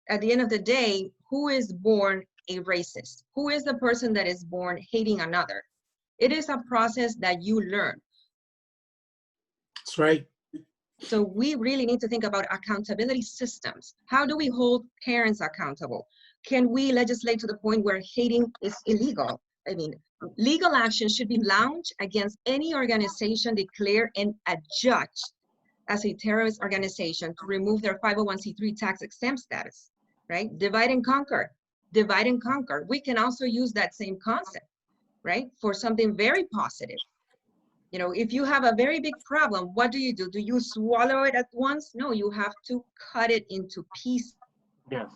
at the end of the day, who is born a racist? Who is the person that is born hating another? It is a process that you learn. That's right. So we really need to think about accountability systems. How do we hold parents accountable? Can we legislate to the point where hating is illegal? I mean, legal action should be launched against any organization declared and adjudged as a terrorist organization to remove their 501c3 tax exempt status, right? Divide and conquer, divide and conquer. We can also use that same concept, right? For something very positive. If you have a very big problem, what do? Do you swallow it at once? No, you have to cut it into pieces. Yes.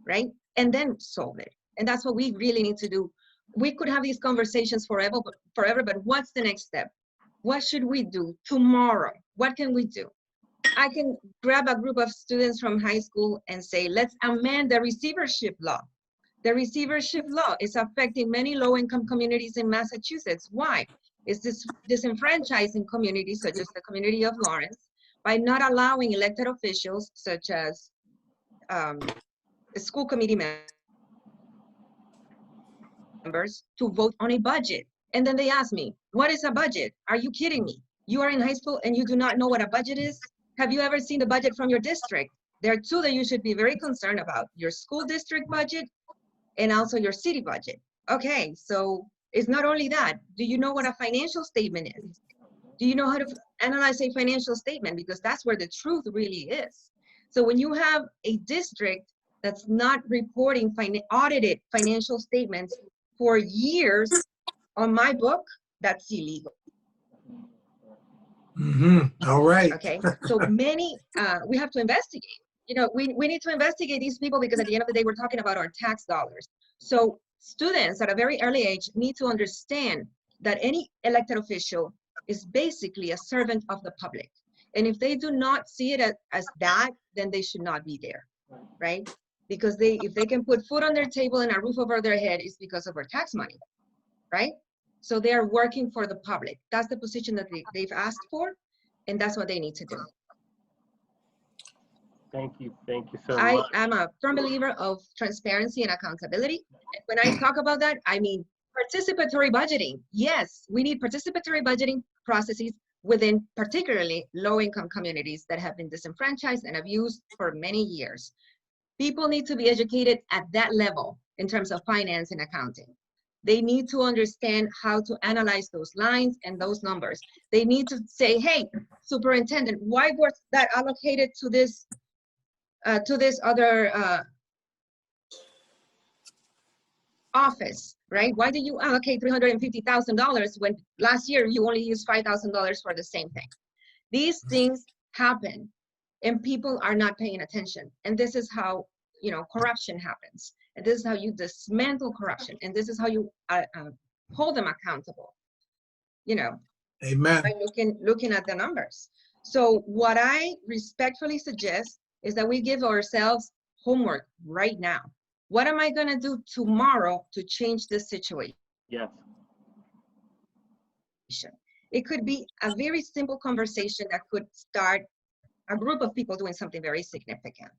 Right? And then solve it. And that's what we really need to do. We could have these conversations forever, but what's the next step? What should we do tomorrow? What can we do? I can grab a group of students from high school and say, let's amend the receivership law. The receivership law is affecting many low-income communities in Massachusetts. Why? It's disenfranchising communities such as the community of Lawrence by not allowing elected officials such as school committee members to vote on a budget. And then they ask me, what is a budget? Are you kidding me? You are in high school and you do not know what a budget is? Have you ever seen the budget from your district? There are two that you should be very concerned about: your school district budget and also your city budget. Okay, so it's not only that. Do you know what a financial statement is? Do you know how to analyze a financial statement? Because that's where the truth really is. So when you have a district that's not reporting audited financial statements for years on my book, that's illegal. All right. Okay, so many, we have to investigate. We need to investigate these people because at the end of the day, we're talking about our tax dollars. So students at a very early age need to understand that any elected official is basically a servant of the public. And if they do not see it as that, then they should not be there, right? Because if they can put food on their table and a roof over their head, it's because of our tax money, right? So they are working for the public. That's the position that they've asked for, and that's what they need to do. Thank you so I much. am a firm believer of transparency and accountability. When I talk about that, I mean participatory budgeting. Yes, we need participatory budgeting processes within particularly low-income communities that have been disenfranchised and abused for many years. People need to be educated at that level in terms of finance and accounting. They need to understand how to analyze those lines and those numbers. They need to say, hey, superintendent, why was that allocated to this other office, right? Why did you allocate $350,000 when last year you only used $5,000 for the same thing? These things happen and people are not paying attention. And this is how, corruption happens. And this is how you dismantle corruption. And this is how you hold them accountable, Amen. by looking at the numbers. So what I respectfully suggest is that we give ourselves homework right now. What am I going to do tomorrow to change this situation? Yes. It could be a very simple conversation that could start a group of people doing something very significant,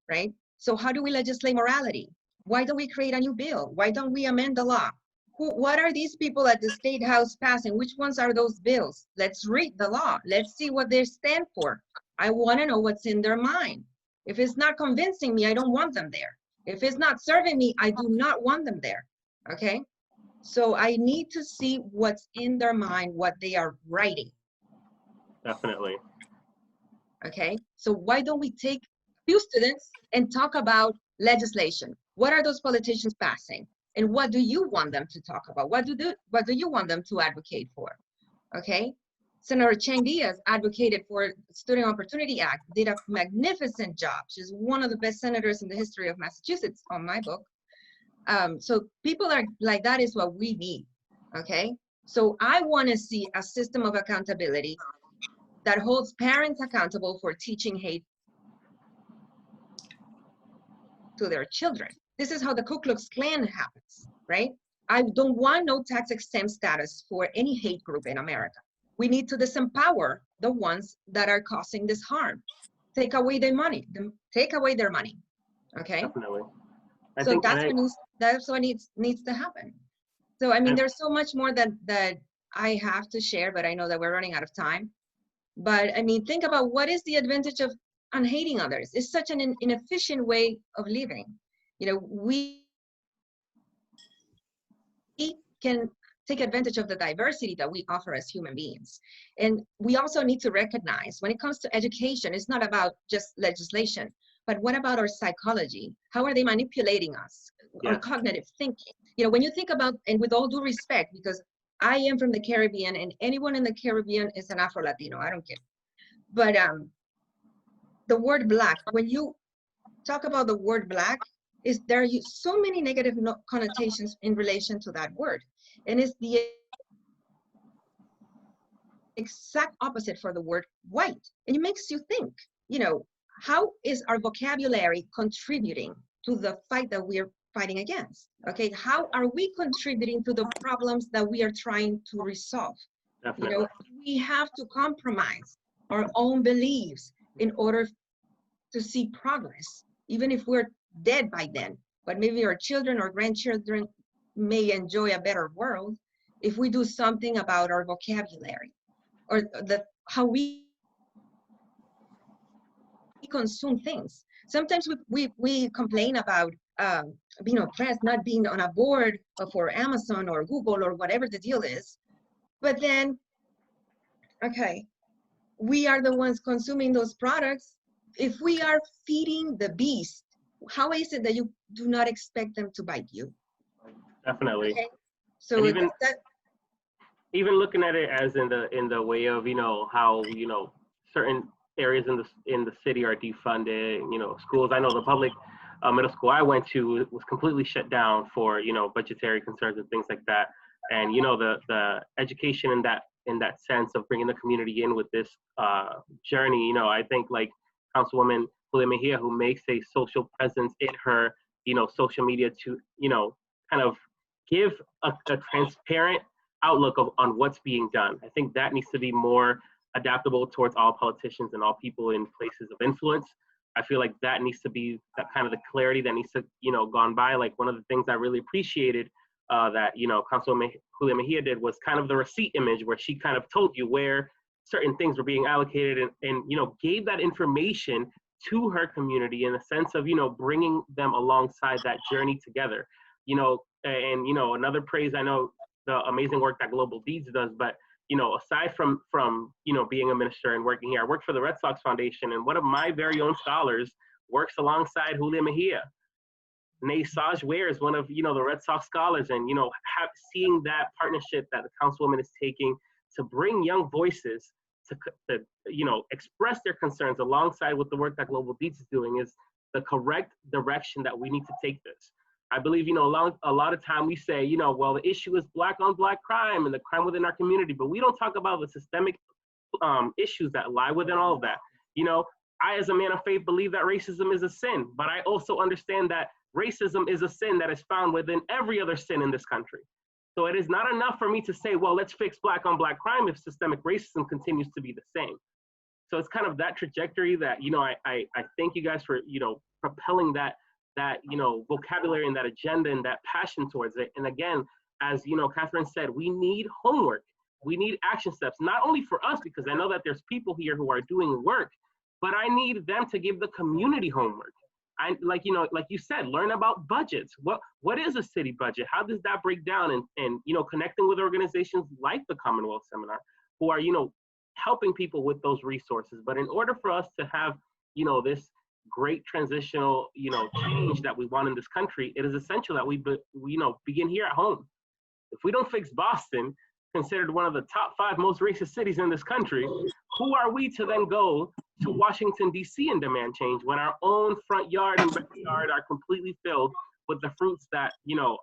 right? So how do we legislate morality? Why don't we create a new bill? Why don't we amend the law? What are these people at the State House passing? Which ones are those bills? Let's read the law. Let's see what they stand for. I want to know what's in their mind. If it's not convincing me, I don't want them there. If it's not serving me, I do not want them there, okay? So I need to see what's in their mind, what they are writing. Definitely. Okay, so why don't we take a few students and talk about legislation? What are those politicians passing? And what do you want them to talk about? What do you want them to advocate for? Okay, Senator Chang Diaz advocated for the Student Opportunity Act, did a magnificent job. She's one of the best senators in the history of Massachusetts on my book. So people are like that is what we need. okay? So I want to see a system of accountability that holds parents accountable for teaching hate to their children. This is how the Ku Klux Klan happens, right? I don't want no tax exempt status for any hate group in America. We need to disempower the ones that are causing this harm. Take away their money, take away their money, okay? Definitely. So that's what needs to happen. So I mean, there's so much more that I have to share, but I know that we're running out of time. But I mean, think about what is the advantage of unhating others? It's such an inefficient way of living. You know, we can take advantage of the diversity that we offer as human beings. And we also need to recognize when it comes to education, it's not about just legislation, but what about our psychology? How are they manipulating us? Yeah. Our cognitive thinking. You know, when you think about, and with all due respect, because I am from the Caribbean and anyone in the Caribbean is an Afro-Latino, I don't care. But the word Black, when you talk about the word Black, there are so many negative connotations in relation to that word. And it's the exact opposite for the word white. And it makes you think, you know, how is our vocabulary contributing to the fight that we're fighting against? Okay, how are we contributing to the problems that we are trying to resolve? Definitely. You know, we have to compromise our own beliefs in order to see progress, even if we're dead by then. But maybe our children or grandchildren may enjoy a better world if we do something about our vocabulary or how we consume things. Sometimes we complain about being oppressed, not being on a board for Amazon or Google or whatever the deal is. But then, okay, we are the ones consuming those products. If we are feeding the beast, how is it that you do not expect them to bite you? Definitely. Okay? So even looking at it as in the way of, you know, how, you know, certain areas in the city are defunded, you know, schools. I know the public middle school I went to was completely shut down for, you know, budgetary concerns and things like that. And, you know, the education in that sense of bringing the community in with this journey, you know, I think like Councilwoman Julia Mejia, who makes a social presence in her, you know, social media to, you know, kind of give a transparent outlook on what's being done. I think that needs to be more adaptable towards all politicians and all people in places of influence. I feel like that needs to be that kind of the clarity that needs to, you know, gone by. Like one of the things I really appreciated that, you know, Councilor Julia Mejia did was kind of the receipt image where she kind of told you where certain things were being allocated and you know, gave that information to her community in a sense of, you know, bringing them alongside that journey together, you know. And, you know, another praise, I know the amazing work that Global Deeds does, but, you know, aside from, you know, being a minister and working here, I work for the Red Sox Foundation, and one of my very own scholars works alongside Julia Mejia. Nay Saj Ware is one of, you know, the Red Sox scholars, and, you know, seeing that partnership that the Councilwoman is taking to bring young voices to you know, express their concerns alongside with the work that Global Deeds is doing is the correct direction that we need to take this. I believe, you know, a lot of time we say, you know, well, the issue is Black on Black crime and the crime within our community, but we don't talk about the systemic issues that lie within all of that. You know, I, as a man of faith, believe that racism is a sin, but I also understand that racism is a sin that is found within every other sin in this country. So it is not enough for me to say, well, let's fix Black on Black crime if systemic racism continues to be the same. So it's kind of that trajectory that, you know, I thank you guys for, you know, propelling that, you know, vocabulary and that agenda and that passion towards it. And again, as, you know, Katherine said, we need homework. We need action steps, not only for us, because I know that there's people here who are doing work, but I need them to give the community homework. Like, you know, like you said, learn about budgets. What is a city budget? How does that break down? And, you know, connecting with organizations like the Commonwealth Seminar, who are, you know, helping people with those resources. But in order for us to have, you know, this great transitional, you know, change that we want in this country, it is essential that we you know, begin here at home. If we don't fix Boston, considered one of the top 5 most racist cities in this country, who are we to then go to Washington, D.C. and demand change when our own front yard and backyard are completely filled with the fruits that, you know,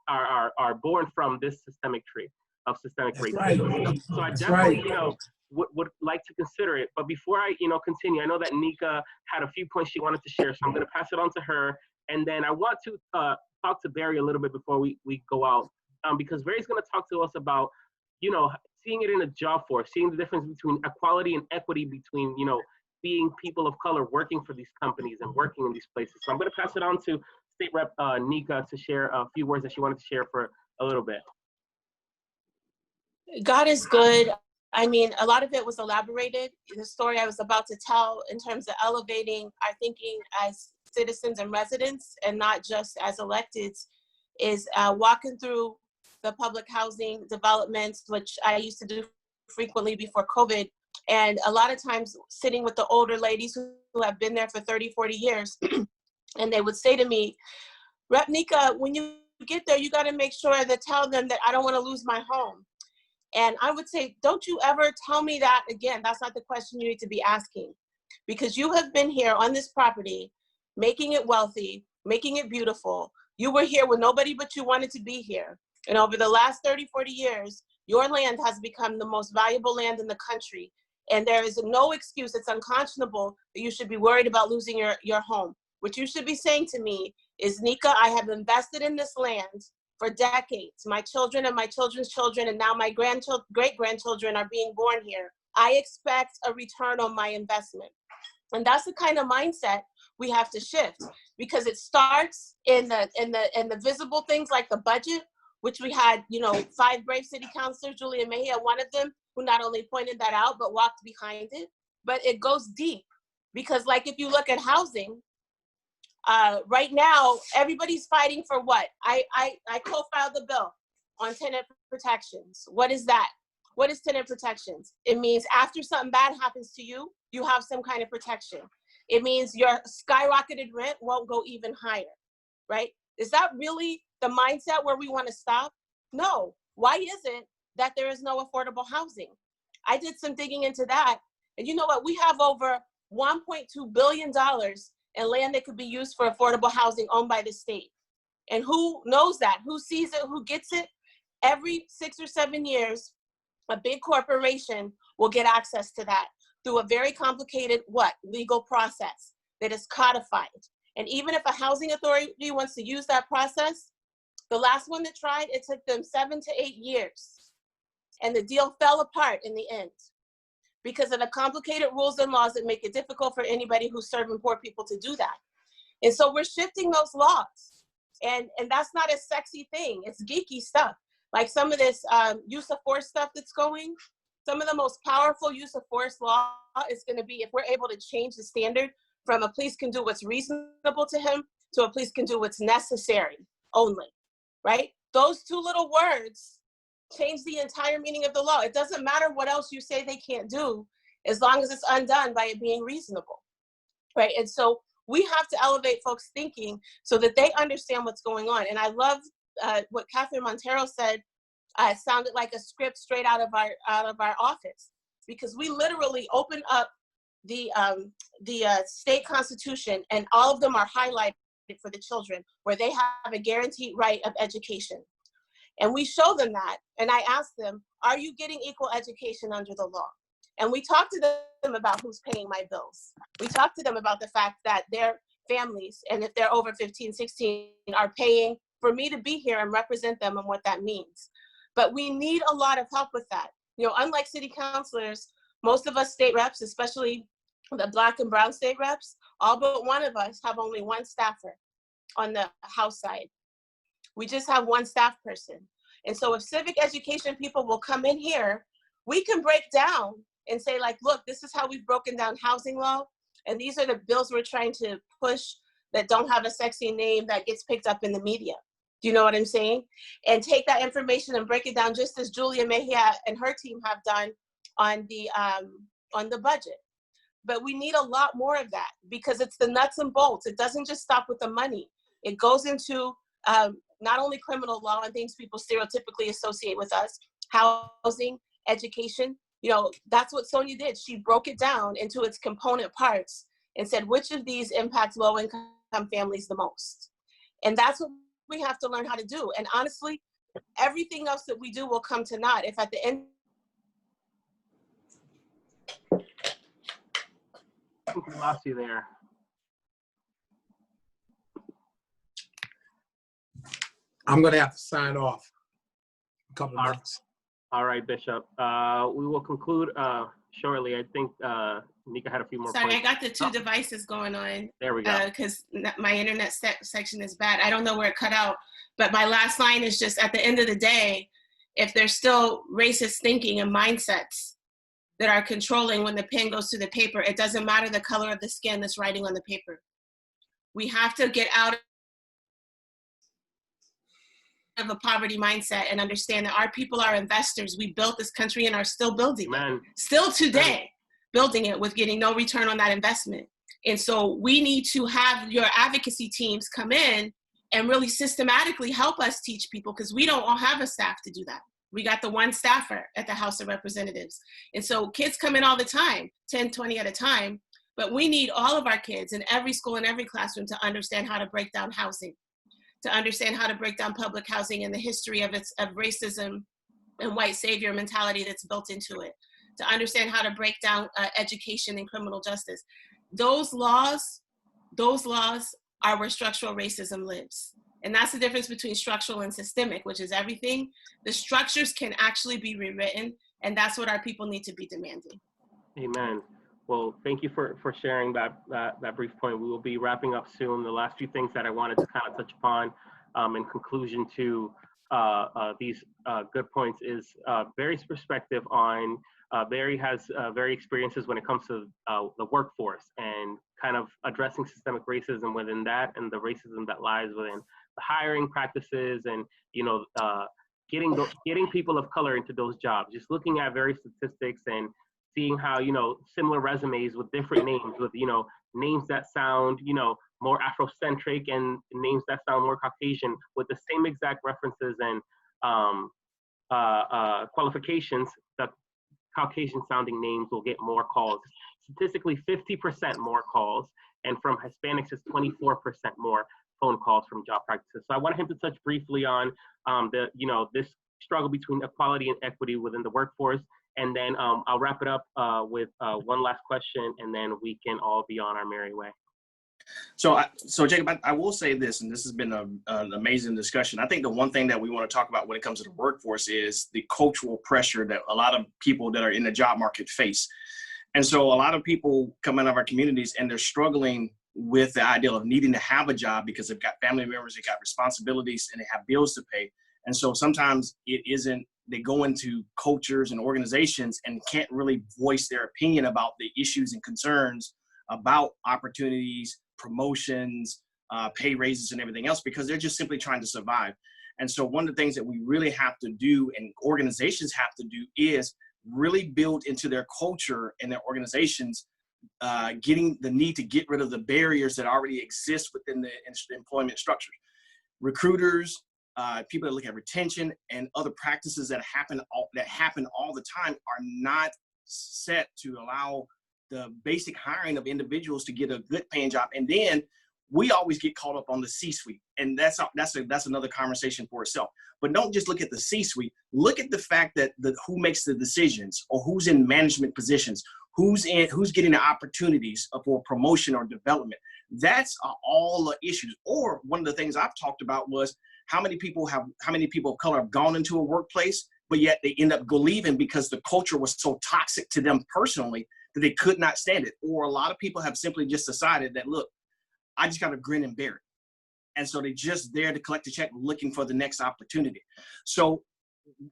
are born from this systemic tree of systemic That's racism. right. So I That's definitely, right. would like to consider it. But before I, continue, I know that Nika had a few points she wanted to share, so I'm going to pass it on to her. And then I want to talk to Barry a little bit before we go out, because Barry's going to talk to us about, seeing it in a job force, seeing the difference between equality and equity between, being people of color working for these companies and working in these places. So I'm going to pass it on to State Rep Nika to share a few words that she wanted to share for a little bit. God is good. I mean, a lot of it was elaborated. The story I was about to tell in terms of elevating our thinking as citizens and residents and not just as electeds is walking through the public housing developments, which I used to do frequently before COVID. And a lot of times sitting with the older ladies who have been there for 30, 40 years, and they would say to me, Rep Nika, when you get there, you got to make sure to tell them that I don't want to lose my home. And I would say, don't you ever tell me that again. That's not the question you need to be asking. Because you have been here on this property, making it wealthy, making it beautiful. You were here with nobody but you wanted to be here. And over the last 30, 40 years, your land has become the most valuable land in the country. And there is no excuse, it's unconscionable that you should be worried about losing your home. What you should be saying to me is, Nika, I have invested in this land for decades. My children and my children's children, and now my great-grandchildren are being born here. I expect a return on my investment. And that's the kind of mindset we have to shift, because it starts in the visible things like the budget, which we had, 5 brave city councilors, Julia Mejia, one of them, who not only pointed that out, but walked behind it. But it goes deep, because like if you look at housing, right now, everybody's fighting for what? I co-filed the bill on tenant protections. What is that? What is tenant protections? It means after something bad happens to you, you have some kind of protection. It means your skyrocketed rent won't go even higher, right? Is that really the mindset where we want to stop? No. Why is it that there is no affordable housing? I did some digging into that. And you know what? We have over $1.2 billion and land that could be used for affordable housing owned by the state. And who knows that? Who sees it? Who gets it? Every 6 or 7 years, a big corporation will get access to that through a very complicated, legal process that is codified. And even if a housing authority wants to use that process, the last one that tried, it took them 7 to 8 years. And the deal fell apart in the end, because of the complicated rules and laws that make it difficult for anybody who's serving poor people to do that. And so we're shifting those laws. And that's not a sexy thing. It's geeky stuff. Like some of this use of force stuff that's going, some of the most powerful use of force law is going to be if we're able to change the standard from a police can do what's reasonable to him to a police can do what's necessary only, right? Those 2 little words change the entire meaning of the law. It doesn't matter what else you say they can't do, as long as it's undone by it being reasonable, right? And so we have to elevate folks' thinking so that they understand what's going on. And I love what Katherine Montero said. It sounded like a script straight out of our office, because we literally open up the state constitution, and all of them are highlighted for the children, where they have a guaranteed right of education. And we show them that, and I ask them, are you getting equal education under the law? And we talk to them about who's paying my bills. We talk to them about the fact that their families, and if they're over 15, 16, are paying for me to be here and represent them and what that means. But we need a lot of help with that. Unlike city councilors, most of us state reps, especially the Black and brown state reps, all but one of us have only one staffer on the House side. We just have one staff person. And so if civic education people will come in here, we can break down and say, like, look, this is how we've broken down housing law. And these are the bills we're trying to push that don't have a sexy name that gets picked up in the media. Do you know what I'm saying? And take that information and break it down, just as Julia Mejia and her team have done on the budget. But we need a lot more of that, because it's the nuts and bolts. It doesn't just stop with the money. It goes into not only criminal law and things people stereotypically associate with us, housing, education. That's what Sonia did. She broke it down into its component parts and said, which of these impact low-income families the most? And that's what we have to learn how to do. And honestly, everything else that we do will come to naught if at the end. I think we lost you there. I'm going to have to sign off in a couple of minutes. All right, Bishop. We will conclude shortly. I think Nika had a few more Sorry, points. I got the two devices going on. There we go. Because my internet section is bad. I don't know where it cut out. But my last line is just, at the end of the day, if there's still racist thinking and mindsets that are controlling when the pen goes to the paper, it doesn't matter the color of the skin that's writing on the paper. We have to get out of a poverty mindset and understand that our people are investors. We built this country and are still building it. Still today, building it with getting no return on that investment. And so we need to have your advocacy teams come in and really systematically help us teach people, because we don't all have a staff to do that. We got the one staffer at the House of Representatives. And so kids come in all the time, 10, 20 at a time, but we need all of our kids in every school and every classroom to understand how to break down housing, to understand how to break down public housing and the history of racism and white savior mentality that's built into it, to understand how to break down education and criminal justice. Those laws are where structural racism lives. And that's the difference between structural and systemic, which is everything. The structures can actually be rewritten, and that's what our people need to be demanding. Amen. Well, thank you for sharing that brief point. We will be wrapping up soon. The last few things that I wanted to kind of touch upon in conclusion to these good points is Barry's perspective on, Barry has very experiences when it comes to the workforce and kind of addressing systemic racism within that and the racism that lies within the hiring practices and, you know, getting people of color into those jobs, just looking at various statistics and seeing how, you know, similar resumes with different names, with, you know, names that sound, you know, more Afrocentric and names that sound more Caucasian with the same exact references and qualifications, the Caucasian sounding names will get more calls. Statistically, 50% more calls, and from Hispanics, it's 24% more phone calls from job practices. So I wanted him to touch briefly on this struggle between equality and equity within the workforce. And then I'll wrap it up with one last question, and then we can all be on our merry way. So Jacob, I will say this, and this has been an amazing discussion. I think the one thing that we want to talk about when it comes to the workforce is the cultural pressure that a lot of people that are in the job market face. And so a lot of people come out of our communities and they're struggling with the idea of needing to have a job because they've got family members, they've got responsibilities, and they have bills to pay. And so sometimes they go into cultures and organizations and can't really voice their opinion about the issues and concerns about opportunities, promotions, pay raises, and everything else, because they're just simply trying to survive. And so one of the things that we really have to do, and organizations have to do, is really build into their culture and their organizations, getting the need to get rid of the barriers that already exist within the employment structures. Recruiters, people that look at retention and other practices that happen all the time are not set to allow the basic hiring of individuals to get a good paying job. And then we always get caught up on the C-suite, and that's another conversation for itself. But don't just look at the C-suite. Look at the fact that who makes the decisions, or who's in management positions, who's getting the opportunities for promotion or development. That's all the issues. Or one of the things I've talked about was how many people of color have gone into a workplace, but yet they end up leaving because the culture was so toxic to them personally that they could not stand it. Or a lot of people have simply just decided that, look, I just got to grin and bear it. And so they're just there to collect a check, looking for the next opportunity. So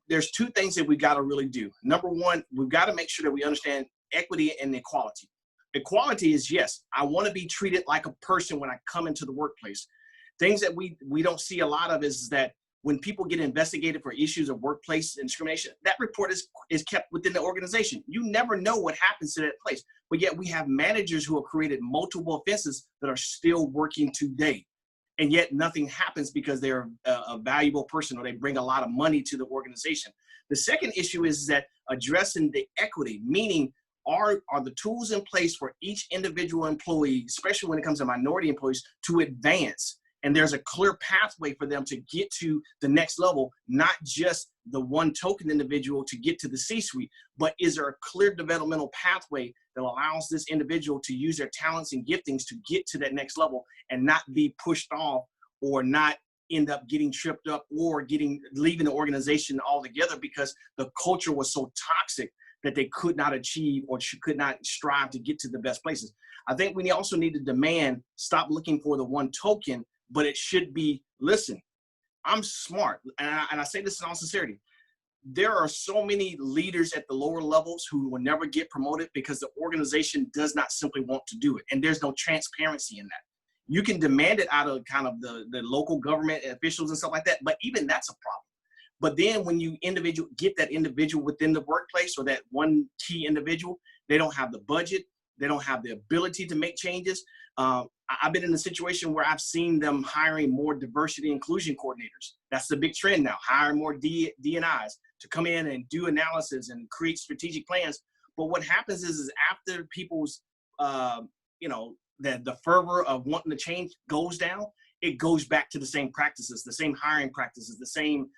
there's two things that we got to really do. Number one, we've got to make sure that we understand equity and equality. Equality is, yes, I want to be treated like a person when I come into the workplace. Things that we don't see a lot of is that when people get investigated for issues of workplace discrimination, that report is kept within the organization. You never know what happens to that place. But yet we have managers who have created multiple offenses that are still working today. And yet nothing happens because they're a valuable person, or they bring a lot of money to the organization. The second issue is that addressing the equity, meaning are the tools in place for each individual employee, especially when it comes to minority employees, to advance And there's a clear pathway for them to get to the next level, not just the one token individual to get to the C-suite, but is there a clear developmental pathway that allows this individual to use their talents and giftings to get to that next level and not be pushed off or not end up getting tripped up or leaving the organization altogether because the culture was so toxic that they could not achieve or could not strive to get to the best places. I think we also need to demand, stop looking for the one token, but it should be, listen, I'm smart. And I say this in all sincerity. There are so many leaders at the lower levels who will never get promoted because the organization does not simply want to do it. And there's no transparency in that. You can demand it out of kind of the local government officials and stuff like that, but even that's a problem. But then when you get that individual within the workplace or that one key individual, they don't have the budget, they don't have the ability to make changes. I've been in a situation where I've seen them hiring more diversity inclusion coordinators. That's the big trend now, hiring more D&Is to come in and do analysis and create strategic plans. But what happens is after people's, the fervor of wanting to change goes down, it goes back to the same practices, the same hiring practices, the same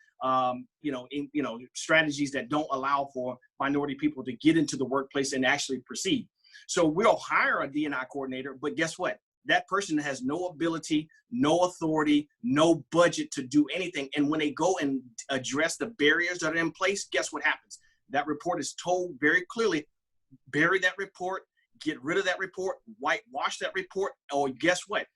strategies that don't allow for minority people to get into the workplace and actually proceed. So we'll hire a D&I coordinator, but guess what? That person has no ability, no authority, no budget to do anything. And when they go and address the barriers that are in place, guess what happens? That report is told very clearly, bury that report, get rid of that report, whitewash that report, or guess what?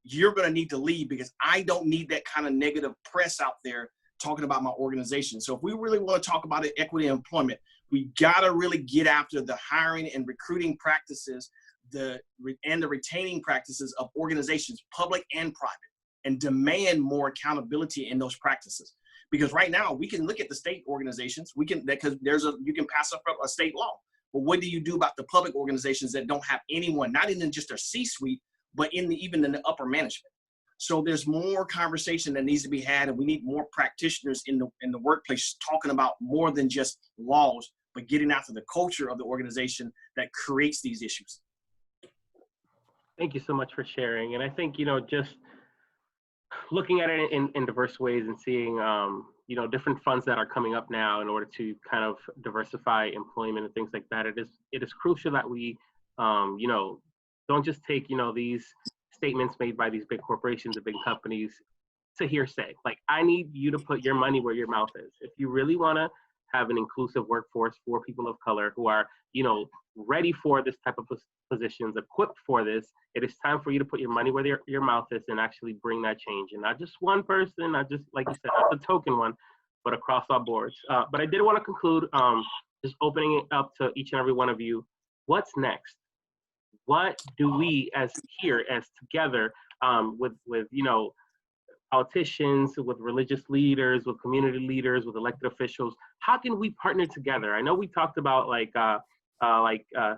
You're going to need to leave because I don't need that kind of negative press out there talking about my organization. So if we really want to talk about equity and employment, we got to really get after the hiring and recruiting practices, the retaining practices of organizations, public and private, and demand more accountability in those practices. Because right now we can look at the state organizations, because you can pass up a state law. But what do you do about the public organizations that don't have anyone, not even just their C-suite, but even in the upper management? So there's more conversation that needs to be had, and we need more practitioners in the workplace talking about more than just laws, but getting after the culture of the organization that creates these issues. Thank you so much for sharing. And I think, just looking at it in diverse ways and seeing, different funds that are coming up now in order to kind of diversify employment and things like that, it is crucial that we, don't just take, these statements made by these big corporations and big companies to hearsay. Like, I need you to put your money where your mouth is. If you really want to have an inclusive workforce for people of color who are, ready for this type of positions, equipped for this, it is time for you to put your money where your mouth is and actually bring that change. And not just one person, not just, like you said, not the token one, but across all boards. But I did want to conclude just opening it up to each and every one of you. What's next? What do we as together with politicians, with religious leaders, with community leaders, with elected officials, how can we partner together? I know we talked about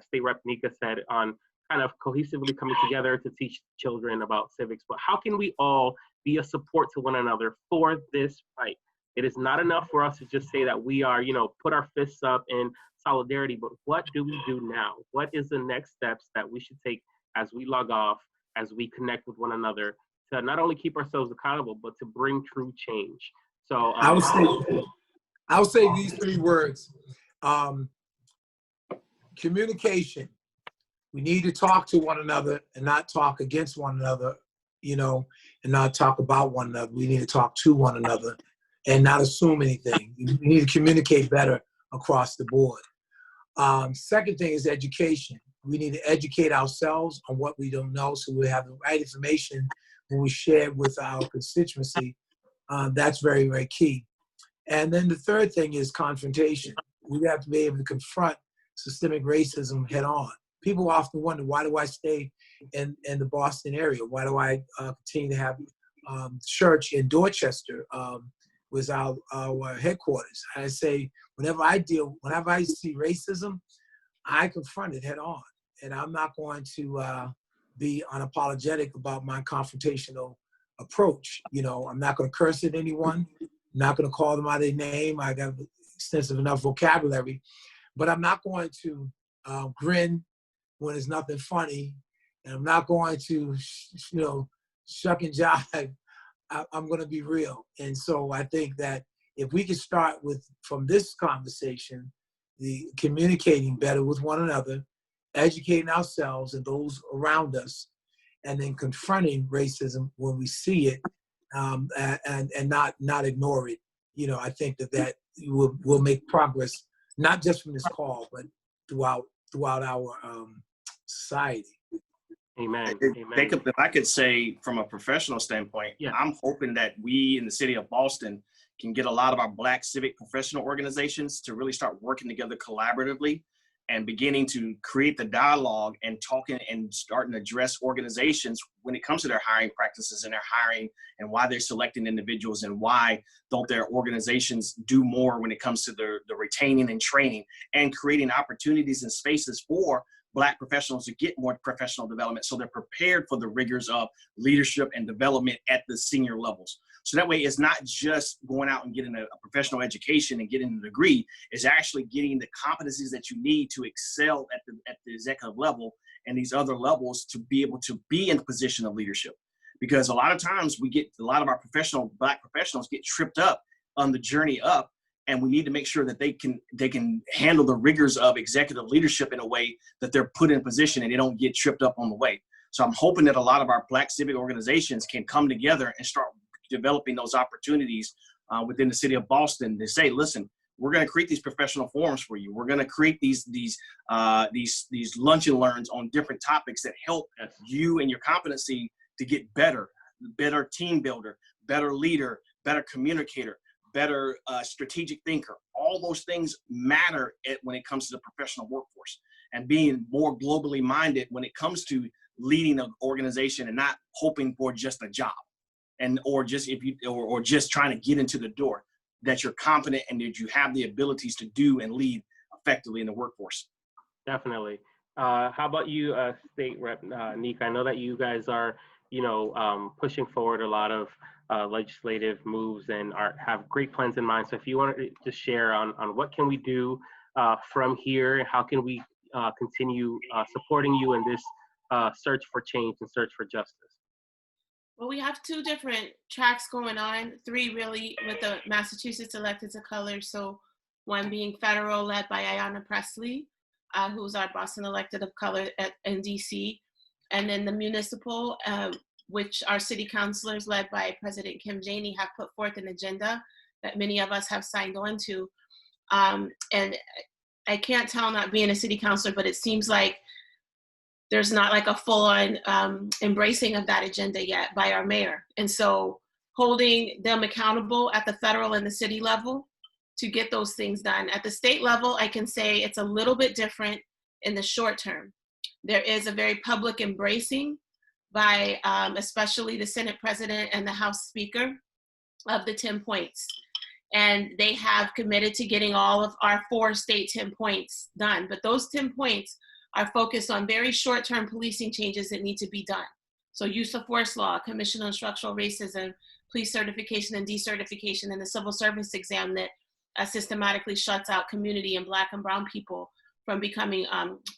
State Rep Nika said, on kind of cohesively coming together to teach children about civics, but how can we all be a support to one another for this fight? It is not enough for us to just say that we are, put our fists up in solidarity, but what do we do now? What is the next steps that we should take as we log off, as we connect with one another, to not only keep ourselves accountable, but to bring true change? So I would say these three words: communication. We need to talk to one another and not talk against one another, and not talk about one another. We need to talk to one another and not assume anything. We need to communicate better across the board. Second thing is education. We need to educate ourselves on what we don't know, so we have the right information when we share with our constituency. That's very, very key. And then the third thing is confrontation. We have to be able to confront systemic racism head on. People often wonder, why do I stay in the Boston area? Why do I continue to have church in Dorchester was our headquarters? I say, whenever I see racism, I confront it head on. And I'm not going to be unapologetic about my confrontational approach. I'm not going to curse at anyone. I'm not going to call them by their name. I got extensive enough vocabulary. But I'm not going to grin when there's nothing funny. And I'm not going to, shuck and jive I'm going to be real. And so I think that if we can start from this conversation, the communicating better with one another, educating ourselves and those around us, and then confronting racism when we see it, and not ignore it. I think that will make progress, not just from this call, but throughout our society. Amen. Amen. Jacob, if I could say from a professional standpoint, Yeah. I'm hoping that we in the city of Boston can get a lot of our Black civic professional organizations to really start working together collaboratively and beginning to create the dialogue and talking and starting to address organizations when it comes to their hiring practices and their hiring and why they're selecting individuals and why don't their organizations do more when it comes to the retaining and training and creating opportunities and spaces for Black professionals to get more professional development so they're prepared for the rigors of leadership and development at the senior levels. So that way it's not just going out and getting a professional education and getting a degree, it's actually getting the competencies that you need to excel at the executive level and these other levels to be able to be in a position of leadership. Because a lot of times a lot of our Black professionals get tripped up on the journey up, and we need to make sure that they can handle the rigors of executive leadership in a way that they're put in position and they don't get tripped up on the way. So I'm hoping that a lot of our Black civic organizations can come together and start developing those opportunities within the city of Boston to say, listen, we're going to create these professional forums for you. We're going to create these lunch and learns on different topics that help you and your competency to get better team builder, better leader, better communicator, better strategic thinker. All those things matter when it comes to the professional workforce and being more globally minded when it comes to leading an organization and not hoping for just a job or just trying to get into the door, that you're competent and that you have the abilities to do and lead effectively in the workforce. Definitely. How about you, State Rep Nika? I know that you guys are, pushing forward a lot of legislative moves and have great plans in mind. So if you want to share on what can we do from here, how can we continue supporting you in this search for change and search for justice? Well, we have two different tracks going on, three really, with the Massachusetts electeds of color. So one being federal, led by Ayanna Pressley, who's our Boston elected of color in DC. And then the municipal, which our city councilors led by President Kim Janey have put forth an agenda that many of us have signed on to. And I can't tell, not being a city councilor, but it seems like there's not like a full-on embracing of that agenda yet by our mayor. And so holding them accountable at the federal and the city level to get those things done. At the state level, I can say it's a little bit different in the short term. There is a very public embracing by especially the Senate President and the House Speaker of the 10 points. And they have committed to getting all of our 4 state 10 points done. But those 10 points are focused on very short-term policing changes that need to be done. So use of force law, Commission on Structural Racism, police certification and decertification, and the civil service exam that systematically shuts out community and Black and brown people from becoming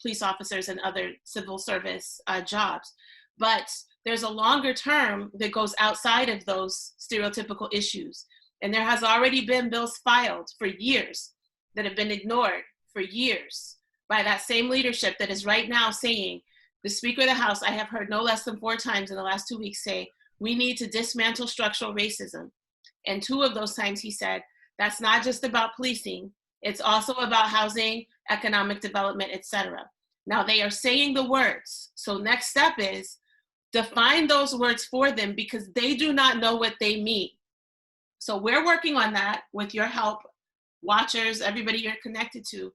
police officers and other civil service jobs. But there's a longer term that goes outside of those stereotypical issues. And there has already been bills filed for years that have been ignored for years by that same leadership that is right now saying, the Speaker of the House, I have heard no less than 4 times in the last 2 weeks say, we need to dismantle structural racism. And 2 of those times he said, that's not just about policing, it's also about housing, economic development, etc. Now they are saying the words. So next step is define those words for them because they do not know what they mean. So we're working on that with your help, watchers, everybody you're connected to.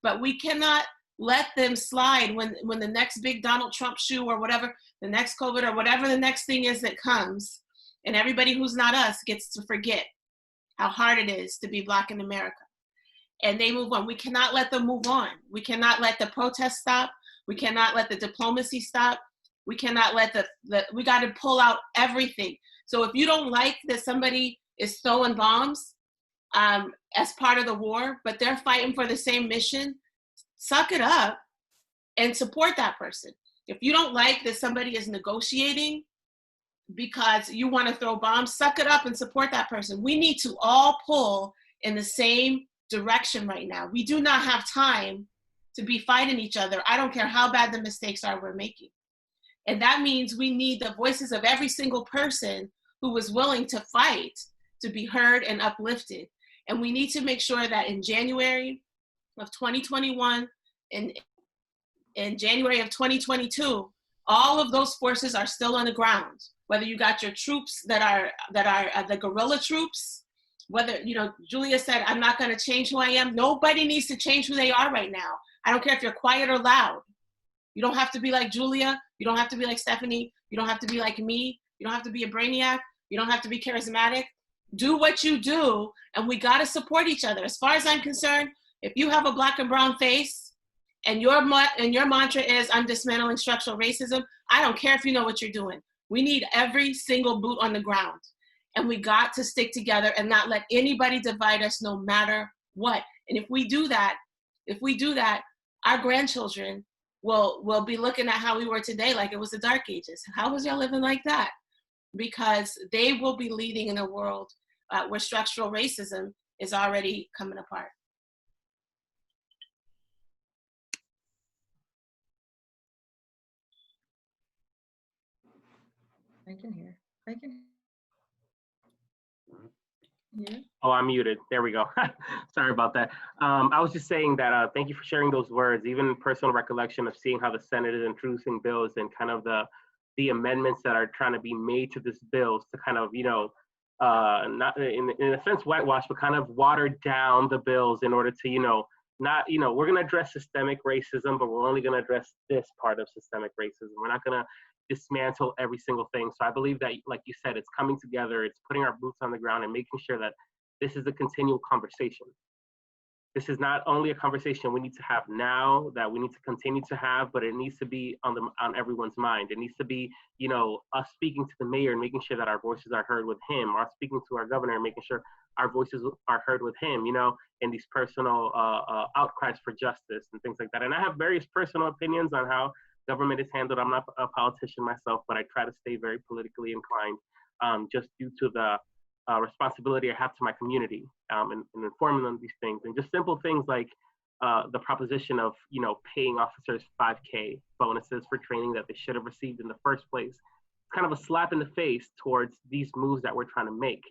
But we cannot let them slide when the next big Donald Trump shoe or whatever, the next COVID or whatever the next thing is that comes, and everybody who's not us gets to forget how hard it is to be Black in America. And they move on. We cannot let them move on. We cannot let the protests stop. We cannot let the diplomacy stop. We cannot let we got to pull out everything. So if you don't like that somebody is throwing bombs as part of the war, but they're fighting for the same mission, suck it up and support that person. If you don't like that somebody is negotiating because you want to throw bombs, suck it up and support that person. We need to all pull in the same direction right now. We do not have time to be fighting each other. I don't care how bad the mistakes are we're making. And that means we need the voices of every single person who was willing to fight to be heard and uplifted. And we need to make sure that in January of 2021 and in January of 2022, all of those forces are still on the ground. Whether you got your troops that are the guerrilla troops, whether, you know, Julia said, I'm not going to change who I am. Nobody needs to change who they are right now. I don't care if you're quiet or loud. You don't have to be like Julia. You don't have to be like Stephanie. You don't have to be like me. You don't have to be a brainiac. You don't have to be charismatic. Do what you do, and we got to support each other. As far as I'm concerned, if you have a black and brown face and your mantra is, I'm dismantling structural racism, I don't care if you know what you're doing. We need every single boot on the ground. And we got to stick together and not let anybody divide us no matter what. And if we do that, our grandchildren will be looking at how we were today like it was the Dark Ages. How was y'all living like that? Because they will be leading in a world where structural racism is already coming apart. I can hear. Yeah. Oh, I'm muted. There we go. Sorry about that. I was just saying that thank you for sharing those words, even personal recollection of seeing how the Senate is introducing bills and kind of the amendments that are trying to be made to this bills to kind of, you know, not in a sense whitewash, but kind of water down the bills in order to, you know, not, you know, we're going to address systemic racism, but we're only going to address this part of systemic racism. We're not going to dismantle every single thing. So I believe that, like you said, it's coming together, it's putting our boots on the ground and making sure that this is a continual conversation. This is not only a conversation we need to have now, that we need to continue to have, but it needs to be on everyone's mind. It needs to be, you know, us speaking to the mayor and making sure that our voices are heard with him, or us speaking to our governor and making sure our voices are heard with him, you know, in these personal outcries for justice and things like that. And I have various personal opinions on how government is handled. I'm not a politician myself, but I try to stay very politically inclined, just due to the responsibility I have to my community, and informing them of these things. And just simple things like the proposition of, you know, paying officers $5K bonuses for training that they should have received in the first place. It's kind of a slap in the face towards these moves that we're trying to make,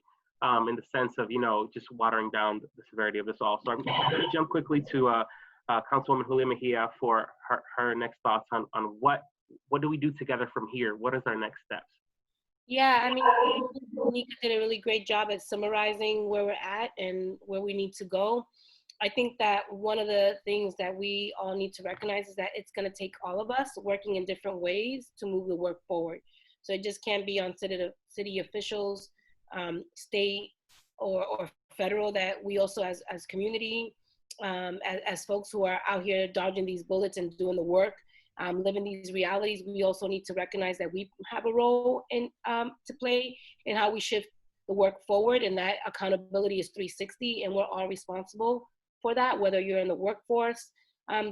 in the sense of, you know, just watering down the severity of this all. So I'm going to jump quickly to Councilwoman Julia Mejia for her next thoughts on what do we do together from here? What is our next steps? Yeah, I mean, Nika did a really great job at summarizing where we're at and where we need to go. I think that one of the things that we all need to recognize is that it's going to take all of us working in different ways to move the work forward. So it just can't be on city officials, state or federal, that we also as community, as folks who are out here dodging these bullets and doing the work, living these realities, we also need to recognize that we have a role in to play in how we shift the work forward, and that accountability is 360, and we're all responsible for that, whether you're in the workforce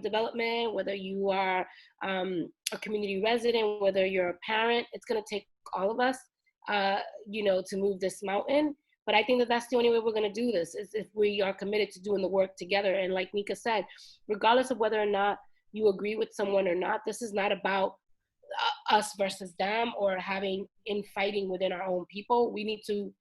development, whether you are a community resident, whether you're a parent. It's going to take all of us, you know, to move this mountain. But I think that that's the only way we're going to do this, is if we are committed to doing the work together. And like Nika said, regardless of whether or not you agree with someone or not, this is not about us versus them or having infighting within our own people. We need to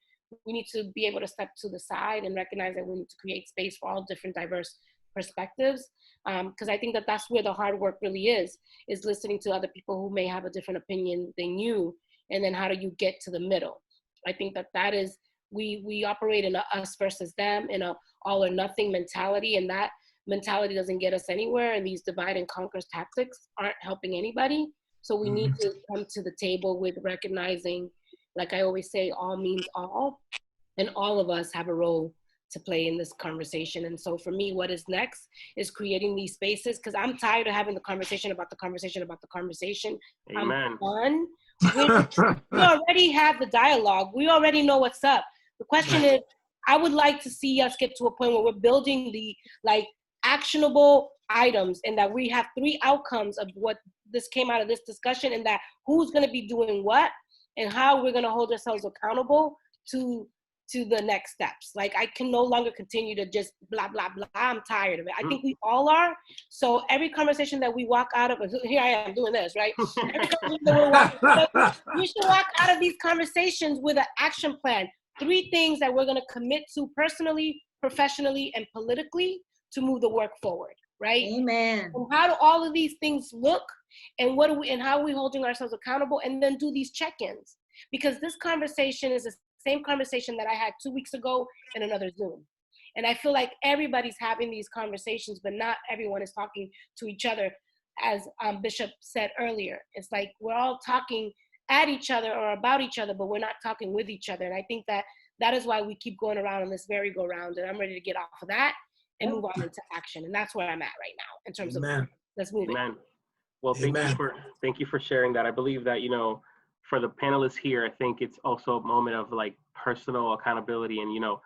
be able to step to the side and recognize that we need to create space for all different diverse perspectives. Because I think that that's where the hard work really is listening to other people who may have a different opinion than you. And then how do you get to the middle? I think that is, we operate in a us versus them, in a all or nothing mentality, and that mentality doesn't get us anywhere, and these divide and conquer tactics aren't helping anybody. So we need to come to the table with recognizing, like I always say, all means all, and all of us have a role to play in this conversation. And so for me, what is next is creating these spaces, because I'm tired of having the conversation about the conversation about the conversation. Amen. I'm done. We already have the dialogue. We already know what's up. The question is, I would like to see us get to a point where we're building the actionable items, and that we have 3 outcomes of what this came out of this discussion, and that who's going to be doing what, and how we're going to hold ourselves accountable to the next steps. Like, I can no longer continue to just blah, blah, blah. I'm tired of it. I think we all are. So every conversation that we walk out of, here I am doing this, right? Every conversation that we're walking out of, we should walk out of these conversations with an action plan. 3 things that we're going to commit to personally, professionally, and politically to move the work forward, right? Amen. And how do all of these things look, and what do we, and how are we holding ourselves accountable, and then do these check-ins? Because this conversation is the same conversation that I had 2 weeks ago in another Zoom. And I feel like everybody's having these conversations, but not everyone is talking to each other. As Bishop said earlier, it's like we're all talking at each other or about each other, but we're not talking with each other. And I think that that is why we keep going around on this merry-go-round, and I'm ready to get off of that and move on into action. And that's where I'm at right now in terms of, let's move it. Amen. Well, thank you for sharing that. I believe that, you know, for the panelists here, I think it's also a moment of like personal accountability, and, you know,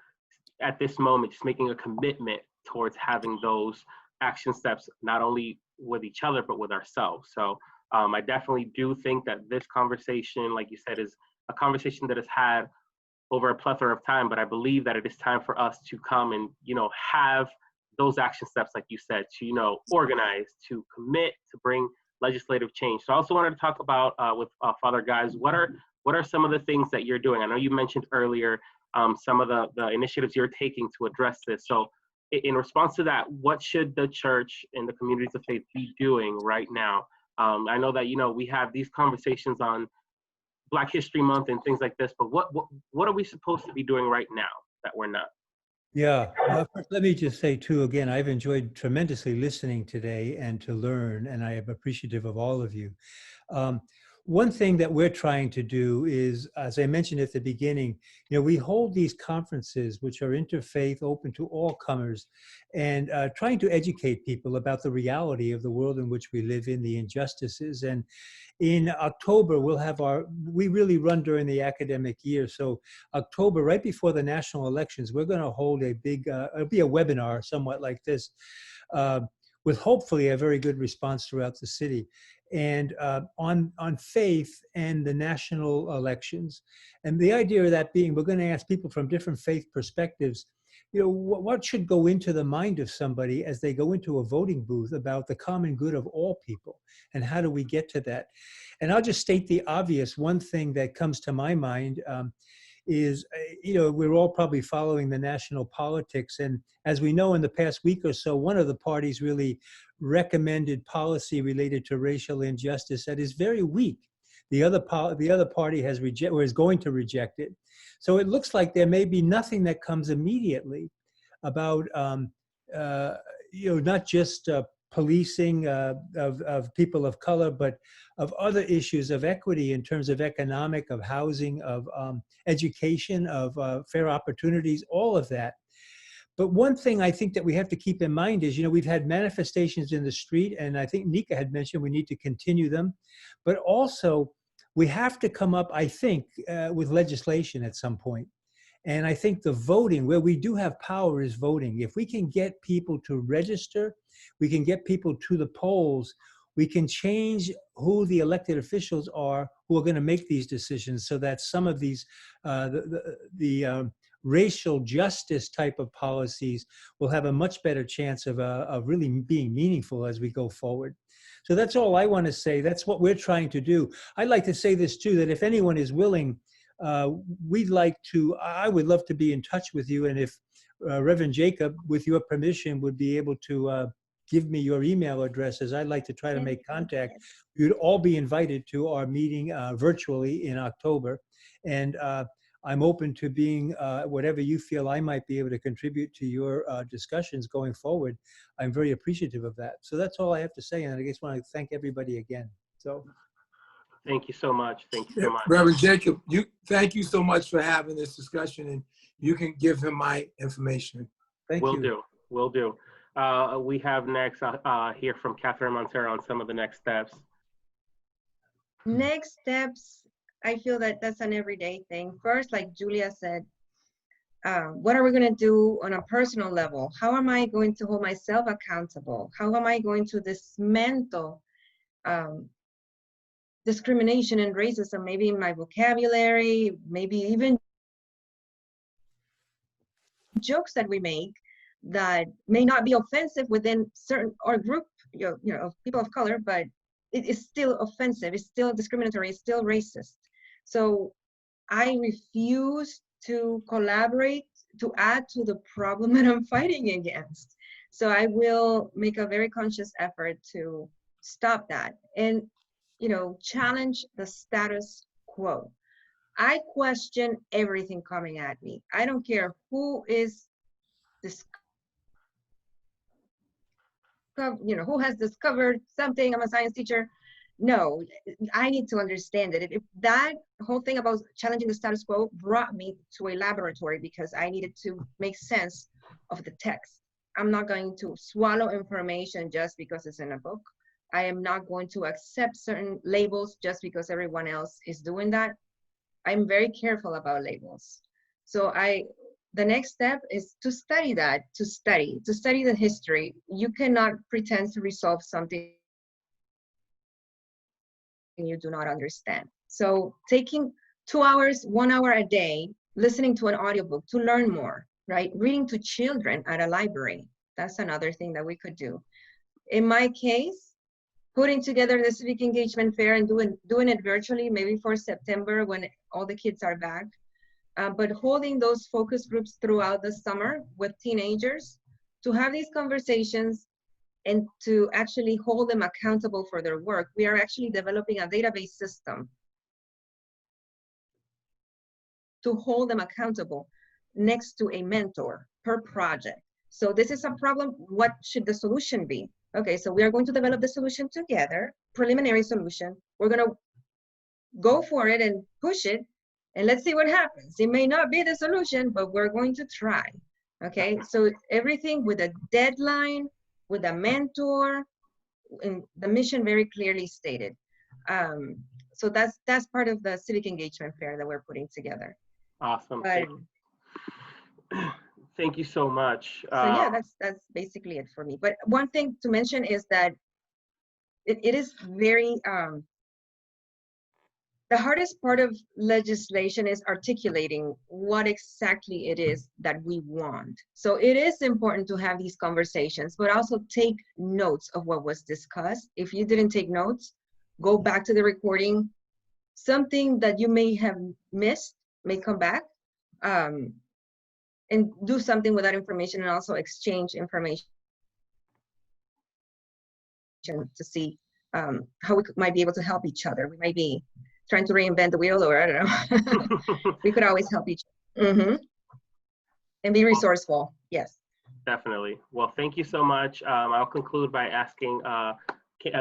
at this moment, just making a commitment towards having those action steps, not only with each other, but with ourselves. So I definitely do think that this conversation, like you said, is a conversation that is had over a plethora of time, but I believe that it is time for us to come and, you know, have those action steps, like you said, to, you know, organize, to commit, to bring legislative change. So I also wanted to talk about with Father Gyves, what are some of the things that you're doing? I know you mentioned earlier some of the initiatives you're taking to address this. So in response to that, what should the church and the communities of faith be doing right now? I know that, you know, we have these conversations on Black History Month and things like this, but what are we supposed to be doing right now that we're not? Yeah, first, let me just say too, again, I've enjoyed tremendously listening today and to learn, and I am appreciative of all of you. One thing that we're trying to do is, as I mentioned at the beginning, you know, we hold these conferences which are interfaith, open to all comers, and trying to educate people about the reality of the world in which we live in, the injustices. And in October, we really run during the academic year. So October, right before the national elections, we're going to hold a big, it'll be a webinar somewhat like this, with hopefully a very good response throughout the city. And on faith and the national elections. And the idea of that being, we're going to ask people from different faith perspectives, you know, what should go into the mind of somebody as they go into a voting booth about the common good of all people, and how do we get to that? And I'll just state the obvious. One thing that comes to my mind is, you know, we're all probably following the national politics. And as we know, in the past week or so, one of the parties really recommended policy related to racial injustice that is very weak. The other party has rejected, or is going to reject it. So it looks like there may be nothing that comes immediately about, you know, not just policing of people of color, but of other issues of equity in terms of economic, of housing, of education, of fair opportunities, all of that. But one thing I think that we have to keep in mind is, you know, we've had manifestations in the street, and I think Nika had mentioned we need to continue them, but also we have to come up, I think, with legislation at some point. And I think the voting, where we do have power, is voting. If we can get people to register, we can get people to the polls, we can change who the elected officials are who are going to make these decisions, so that some of these, racial justice type of policies will have a much better chance of really being meaningful as we go forward. So that's all I want to say. That's what we're trying to do. I'd like to say this too, that if anyone is willing, I would love to be in touch with you. And if Reverend Jacob, with your permission, would be able to give me your email addresses, I'd like to try to make contact. You'd all be invited to our meeting virtually in October. And I'm open to being whatever you feel I might be able to contribute to your discussions going forward. I'm very appreciative of that. So that's all I have to say. And I just want to thank everybody again. So. Thank you so much. Thank you so much. Reverend Jacob, thank you so much for having this discussion, and you can give him my information. Thank you. Will do. We have next hear from Katherine Montero on some of the next steps. Next steps, I feel that that's an everyday thing. First, like Julia said, what are we going to do on a personal level? How am I going to hold myself accountable? How am I going to dismantle discrimination and racism, maybe in my vocabulary, maybe even jokes that we make that may not be offensive within certain or group, of people of color, but it is still offensive, it's still discriminatory, it's still racist. So I refuse to collaborate to add to the problem that I'm fighting against. So I will make a very conscious effort to stop that and, challenge the status quo. I question everything coming at me. I don't care who is who has discovered something. I'm a science teacher. No, I need to understand it. If that whole thing about challenging the status quo brought me to a laboratory because I needed to make sense of the text. I'm not going to swallow information just because it's in a book. I am not going to accept certain labels just because everyone else is doing that. I'm very careful about labels. So the next step is to study that, to study the history. You cannot pretend to resolve something you do not understand. So taking 2 hours, 1 hour a day, listening to an audiobook to learn more, right? Reading to children at a library. That's another thing that we could do. In my case, putting together the civic engagement fair and doing it virtually, maybe for September when all the kids are back. But holding those focus groups throughout the summer with teenagers to have these conversations and to actually hold them accountable for their work. We are actually developing a database system to hold them accountable next to a mentor per project. So this is a problem. What should the solution be? Okay, so we are going to develop the solution together, preliminary solution. We're gonna go for it and push it, and let's see what happens. It may not be the solution, but we're going to try. Okay, so everything with a deadline, with a mentor, and the mission very clearly stated. So that's part of the civic engagement fair that we're putting together. Awesome. But, thank you so much. So yeah, that's basically it for me. But one thing to mention is that it is very, the hardest part of legislation is articulating what exactly it is that we want. So it is important to have these conversations, but also take notes of what was discussed. If you didn't take notes, go back to the recording. Something that you may have missed may come back, and do something with that information, and also exchange information to see how we might be able to help each other. We might be trying to reinvent the wheel, or I don't know. We could always help each other. Mm-hmm. And be resourceful, yes. Definitely. Well, thank you so much. I'll conclude by asking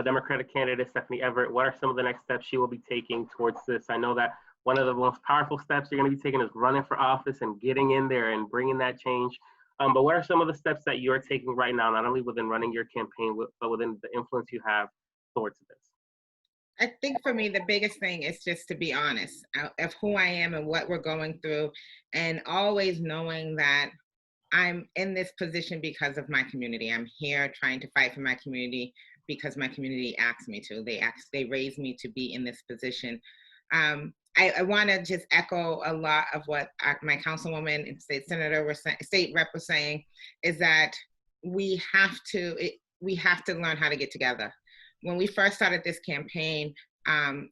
Democratic candidate Stephanie Everett, what are some of the next steps she will be taking towards this? I know that one of the most powerful steps you're going to be taking is running for office and getting in there and bringing that change. But what are some of the steps that you're taking right now, not only within running your campaign, but within the influence you have towards this? I think for me, the biggest thing is just to be honest of who I am and what we're going through, and always knowing that I'm in this position because of my community. I'm here trying to fight for my community because my community asked me to. They raised me to be in this position. I want to just echo a lot of what my councilwoman and state rep was saying, is that we have to learn how to get together. When we first started this campaign,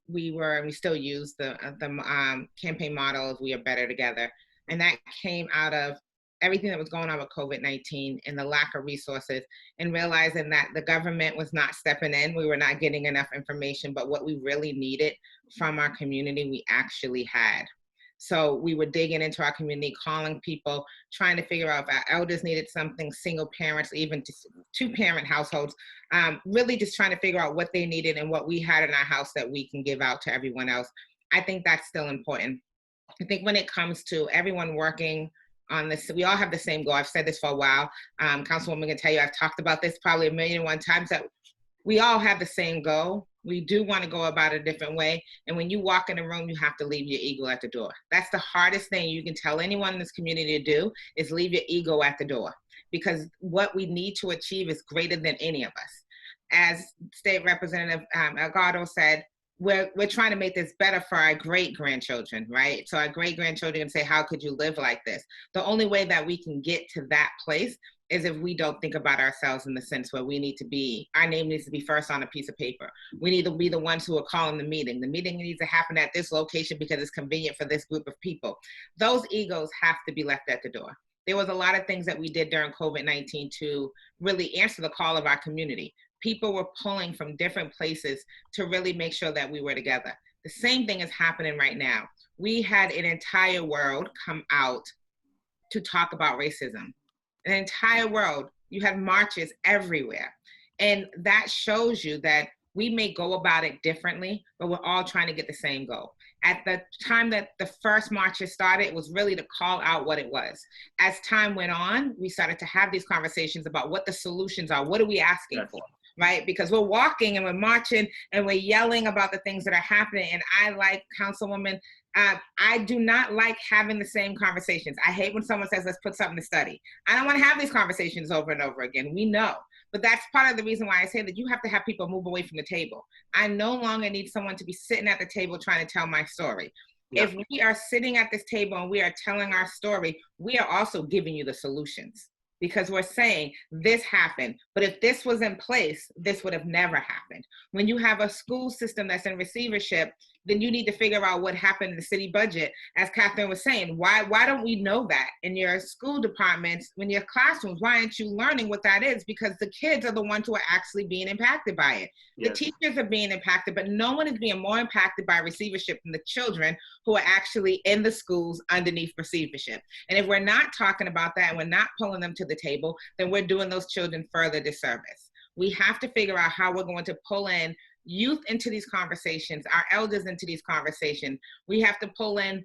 we still use the campaign model of We Are Better Together. And that came out of everything that was going on with COVID-19 and the lack of resources, and realizing that the government was not stepping in. We were not getting enough information, but what we really needed from our community, we actually had. So we were digging into our community, calling people, trying to figure out if our elders needed something, single parents, even just 2-parent households, really just trying to figure out what they needed and what we had in our house that we can give out to everyone else. I think that's still important. I think when it comes to everyone working on this, we all have the same goal. I've said this for a while. Councilwoman can tell you, I've talked about this probably 1,000,001 times, that we all have the same goal. We do want to go about it a different way. And when you walk in a room, you have to leave your ego at the door. That's the hardest thing you can tell anyone in this community to do, is leave your ego at the door. Because what we need to achieve is greater than any of us. As State Representative Elugardo said, we're trying to make this better for our great-grandchildren, right? So our great-grandchildren can say, how could you live like this? The only way that we can get to that place is if we don't think about ourselves in the sense where we need to be, our name needs to be first on a piece of paper. We need to be the ones who are calling the meeting. The meeting needs to happen at this location because it's convenient for this group of people. Those egos have to be left at the door. There was a lot of things that we did during COVID-19 to really answer the call of our community. People were pulling from different places to really make sure that we were together. The same thing is happening right now. We had an entire world come out to talk about racism. An entire world. You have marches everywhere. And that shows you that we may go about it differently, but we're all trying to get the same goal. At the time that the first marches started, it was really to call out what it was. As time went on, we started to have these conversations about what the solutions are. What are we asking for? Right? Because we're walking and we're marching and we're yelling about the things that are happening. And I, like Councilwoman, I do not like having the same conversations. I hate when someone says, let's put something to study. I don't want to have these conversations over and over again. We know. But that's part of the reason why I say that you have to have people move away from the table. I no longer need someone to be sitting at the table trying to tell my story. Yeah. If we are sitting at this table and we are telling our story, we are also giving you the solutions. Because we're saying this happened, but if this was in place, this would have never happened. When you have a school system that's in receivership, then you need to figure out what happened in the city budget. As Katherine was saying, why don't we know that in your school departments, in your classrooms? Why aren't you learning what that is? Because the kids are the ones who are actually being impacted by it. Yes. The teachers are being impacted, but no one is being more impacted by receivership than the children who are actually in the schools underneath receivership. And if we're not talking about that and we're not pulling them to the table, then we're doing those children further disservice. We have to figure out how we're going to pull in youth into these conversations, our elders into these conversations. We have to pull in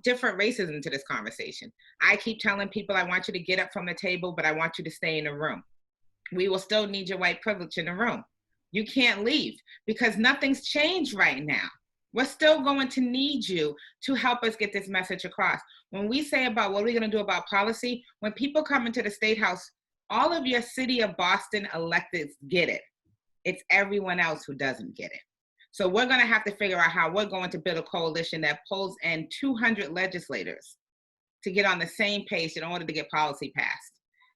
different races into this conversation. I keep telling people, I want you to get up from the table, but I want you to stay in the room. We will still need your white privilege in the room. You can't leave because nothing's changed right now. We're still going to need you to help us get this message across. When we say about what we're going to do about policy, when people come into the State House, all of your city of Boston electeds get it. It's everyone else who doesn't get it. So we're going to have to figure out how we're going to build a coalition that pulls in 200 legislators to get on the same page in order to get policy passed.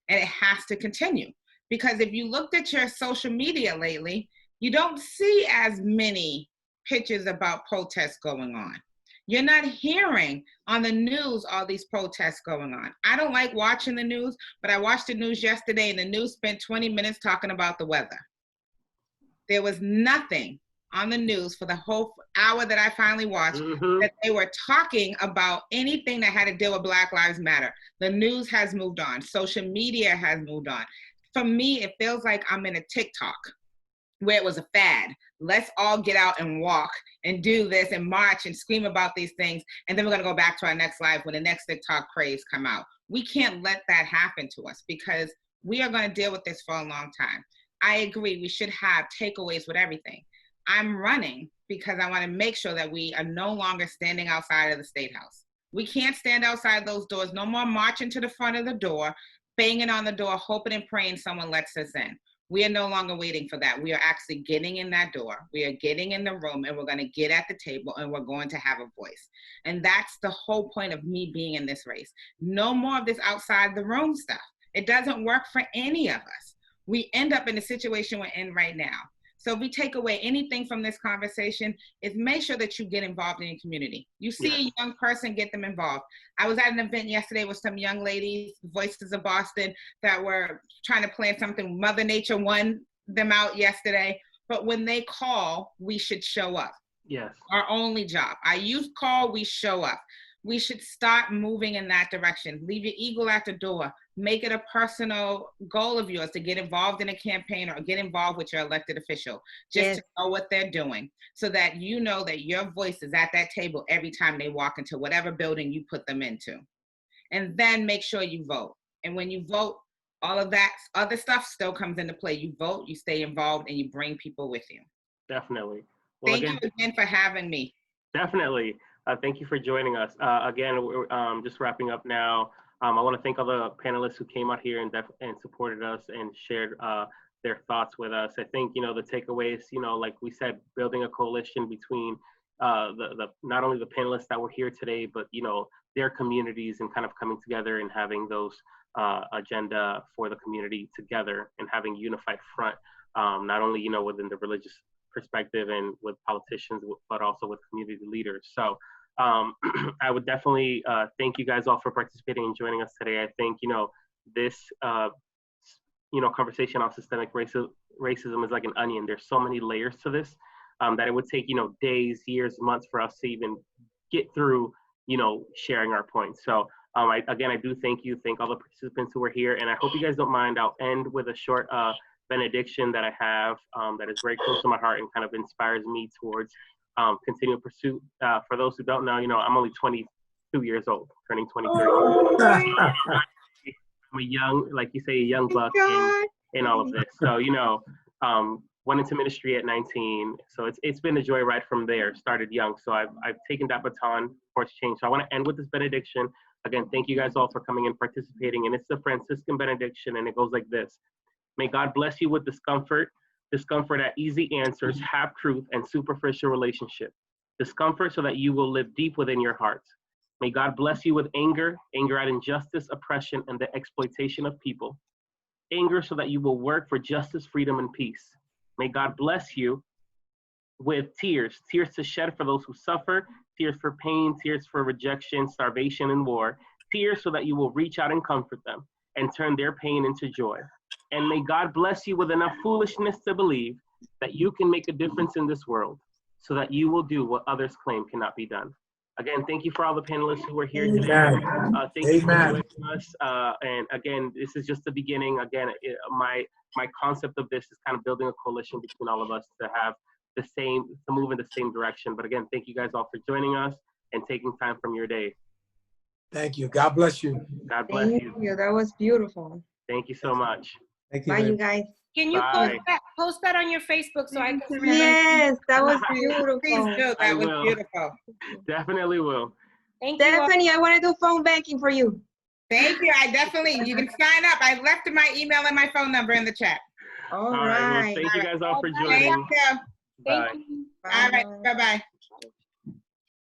And it has to continue. Because if you looked at your social media lately, you don't see as many pictures about protests going on. You're not hearing on the news all these protests going on. I don't like watching the news, but I watched the news yesterday and the news spent 20 minutes talking about the weather. There was nothing on the news for the whole hour that I finally watched that they were talking about anything that had to deal with Black Lives Matter. The news has moved on. Social media has moved on. For me, it feels like I'm in a TikTok where it was a fad. Let's all get out and walk and do this and march and scream about these things. And then we're gonna go back to our next life when the next TikTok craze come out. We can't let that happen to us because we are gonna deal with this for a long time. I agree, we should have takeaways with everything. I'm running because I wanna make sure that we are no longer standing outside of the State House. We can't stand outside those doors. No more marching to the front of the door, banging on the door, hoping and praying someone lets us in. We are no longer waiting for that. We are actually getting in that door. We are getting in the room and we're gonna get at the table and we're going to have a voice. And that's the whole point of me being in this race. No more of this outside the room stuff. It doesn't work for any of us. We end up in the situation we're in right now. So if we take away anything from this conversation, is make sure that you get involved in your community. You see a young person, get them involved. I was at an event yesterday with some young ladies, Voices of Boston, that were trying to plan something. Mother Nature won them out yesterday. But when they call, we should show up. Yes. Our only job. Our youth call, we show up. We should start moving in that direction. Leave your ego at the door. Make it a personal goal of yours to get involved in a campaign or get involved with your elected official, just to know what they're doing so that you know that your voice is at that table every time they walk into whatever building you put them into. And then make sure you vote. And when you vote, all of that other stuff still comes into play. You vote, you stay involved, and you bring people with you. Definitely. Well, Thank you again for having me. Definitely. Thank you for joining us. Again, we're just wrapping up now. I want to thank all the panelists who came out here and supported us and shared their thoughts with us. I think, the takeaways, like we said, building a coalition between the not only the panelists that were here today, but, their communities, and kind of coming together and having those agenda for the community together, and having unified front, not only, within the religious perspective and with politicians, but also with community leaders. So I would definitely thank you guys all for participating and joining us today. I think, this, conversation on systemic racism is like an onion. There's so many layers to this that it would take, days, years, months for us to even get through, sharing our points. So I do thank all the participants who were here, and I hope you guys don't mind. I'll end with a short benediction that I have that is very close to my heart and kind of inspires me towards continual pursuit. For those who don't know, I'm only 22 years old, turning 23. I'm a young, like you say, a young buck in all of this. So, went into ministry at 19. So it's been a joyride from there. Started young. So I've taken that baton towards change. So I want to end with this benediction. Again, thank you guys all for coming and participating. And it's the Franciscan benediction, and it goes like this. May God bless you with discomfort at easy answers, half truth, and superficial relationship. Discomfort so that you will live deep within your heart. May God bless you with anger at injustice, oppression, and the exploitation of people. Anger so that you will work for justice, freedom, and peace. May God bless you with tears to shed for those who suffer, tears for pain, tears for rejection, starvation, and war. Tears so that you will reach out and comfort them and turn their pain into joy. And may God bless you with enough foolishness to believe that you can make a difference in this world so that you will do what others claim cannot be done. Again, thank you for all the panelists who were here today. Thank you for joining us. And again, this is just the beginning. Again, my concept of this is kind of building a coalition between all of us to move in the same direction. But again, thank you guys all for joining us and taking time from your day. Thank you. God bless you. God bless you. Thank you. That was beautiful. Thank you so much. Thank you. Bye, you guys. Can you post that on your Facebook so I can remember? Yes, that was beautiful. Please do. That was will. beautiful. Definitely will. Thank you. Stephanie, I want to do phone banking for you. Thank you. You can sign up. I left my email and my phone number in the chat. All All right. Well, right. thank you guys all for Thank joining. you. Bye. Thank you. All right. Bye-bye.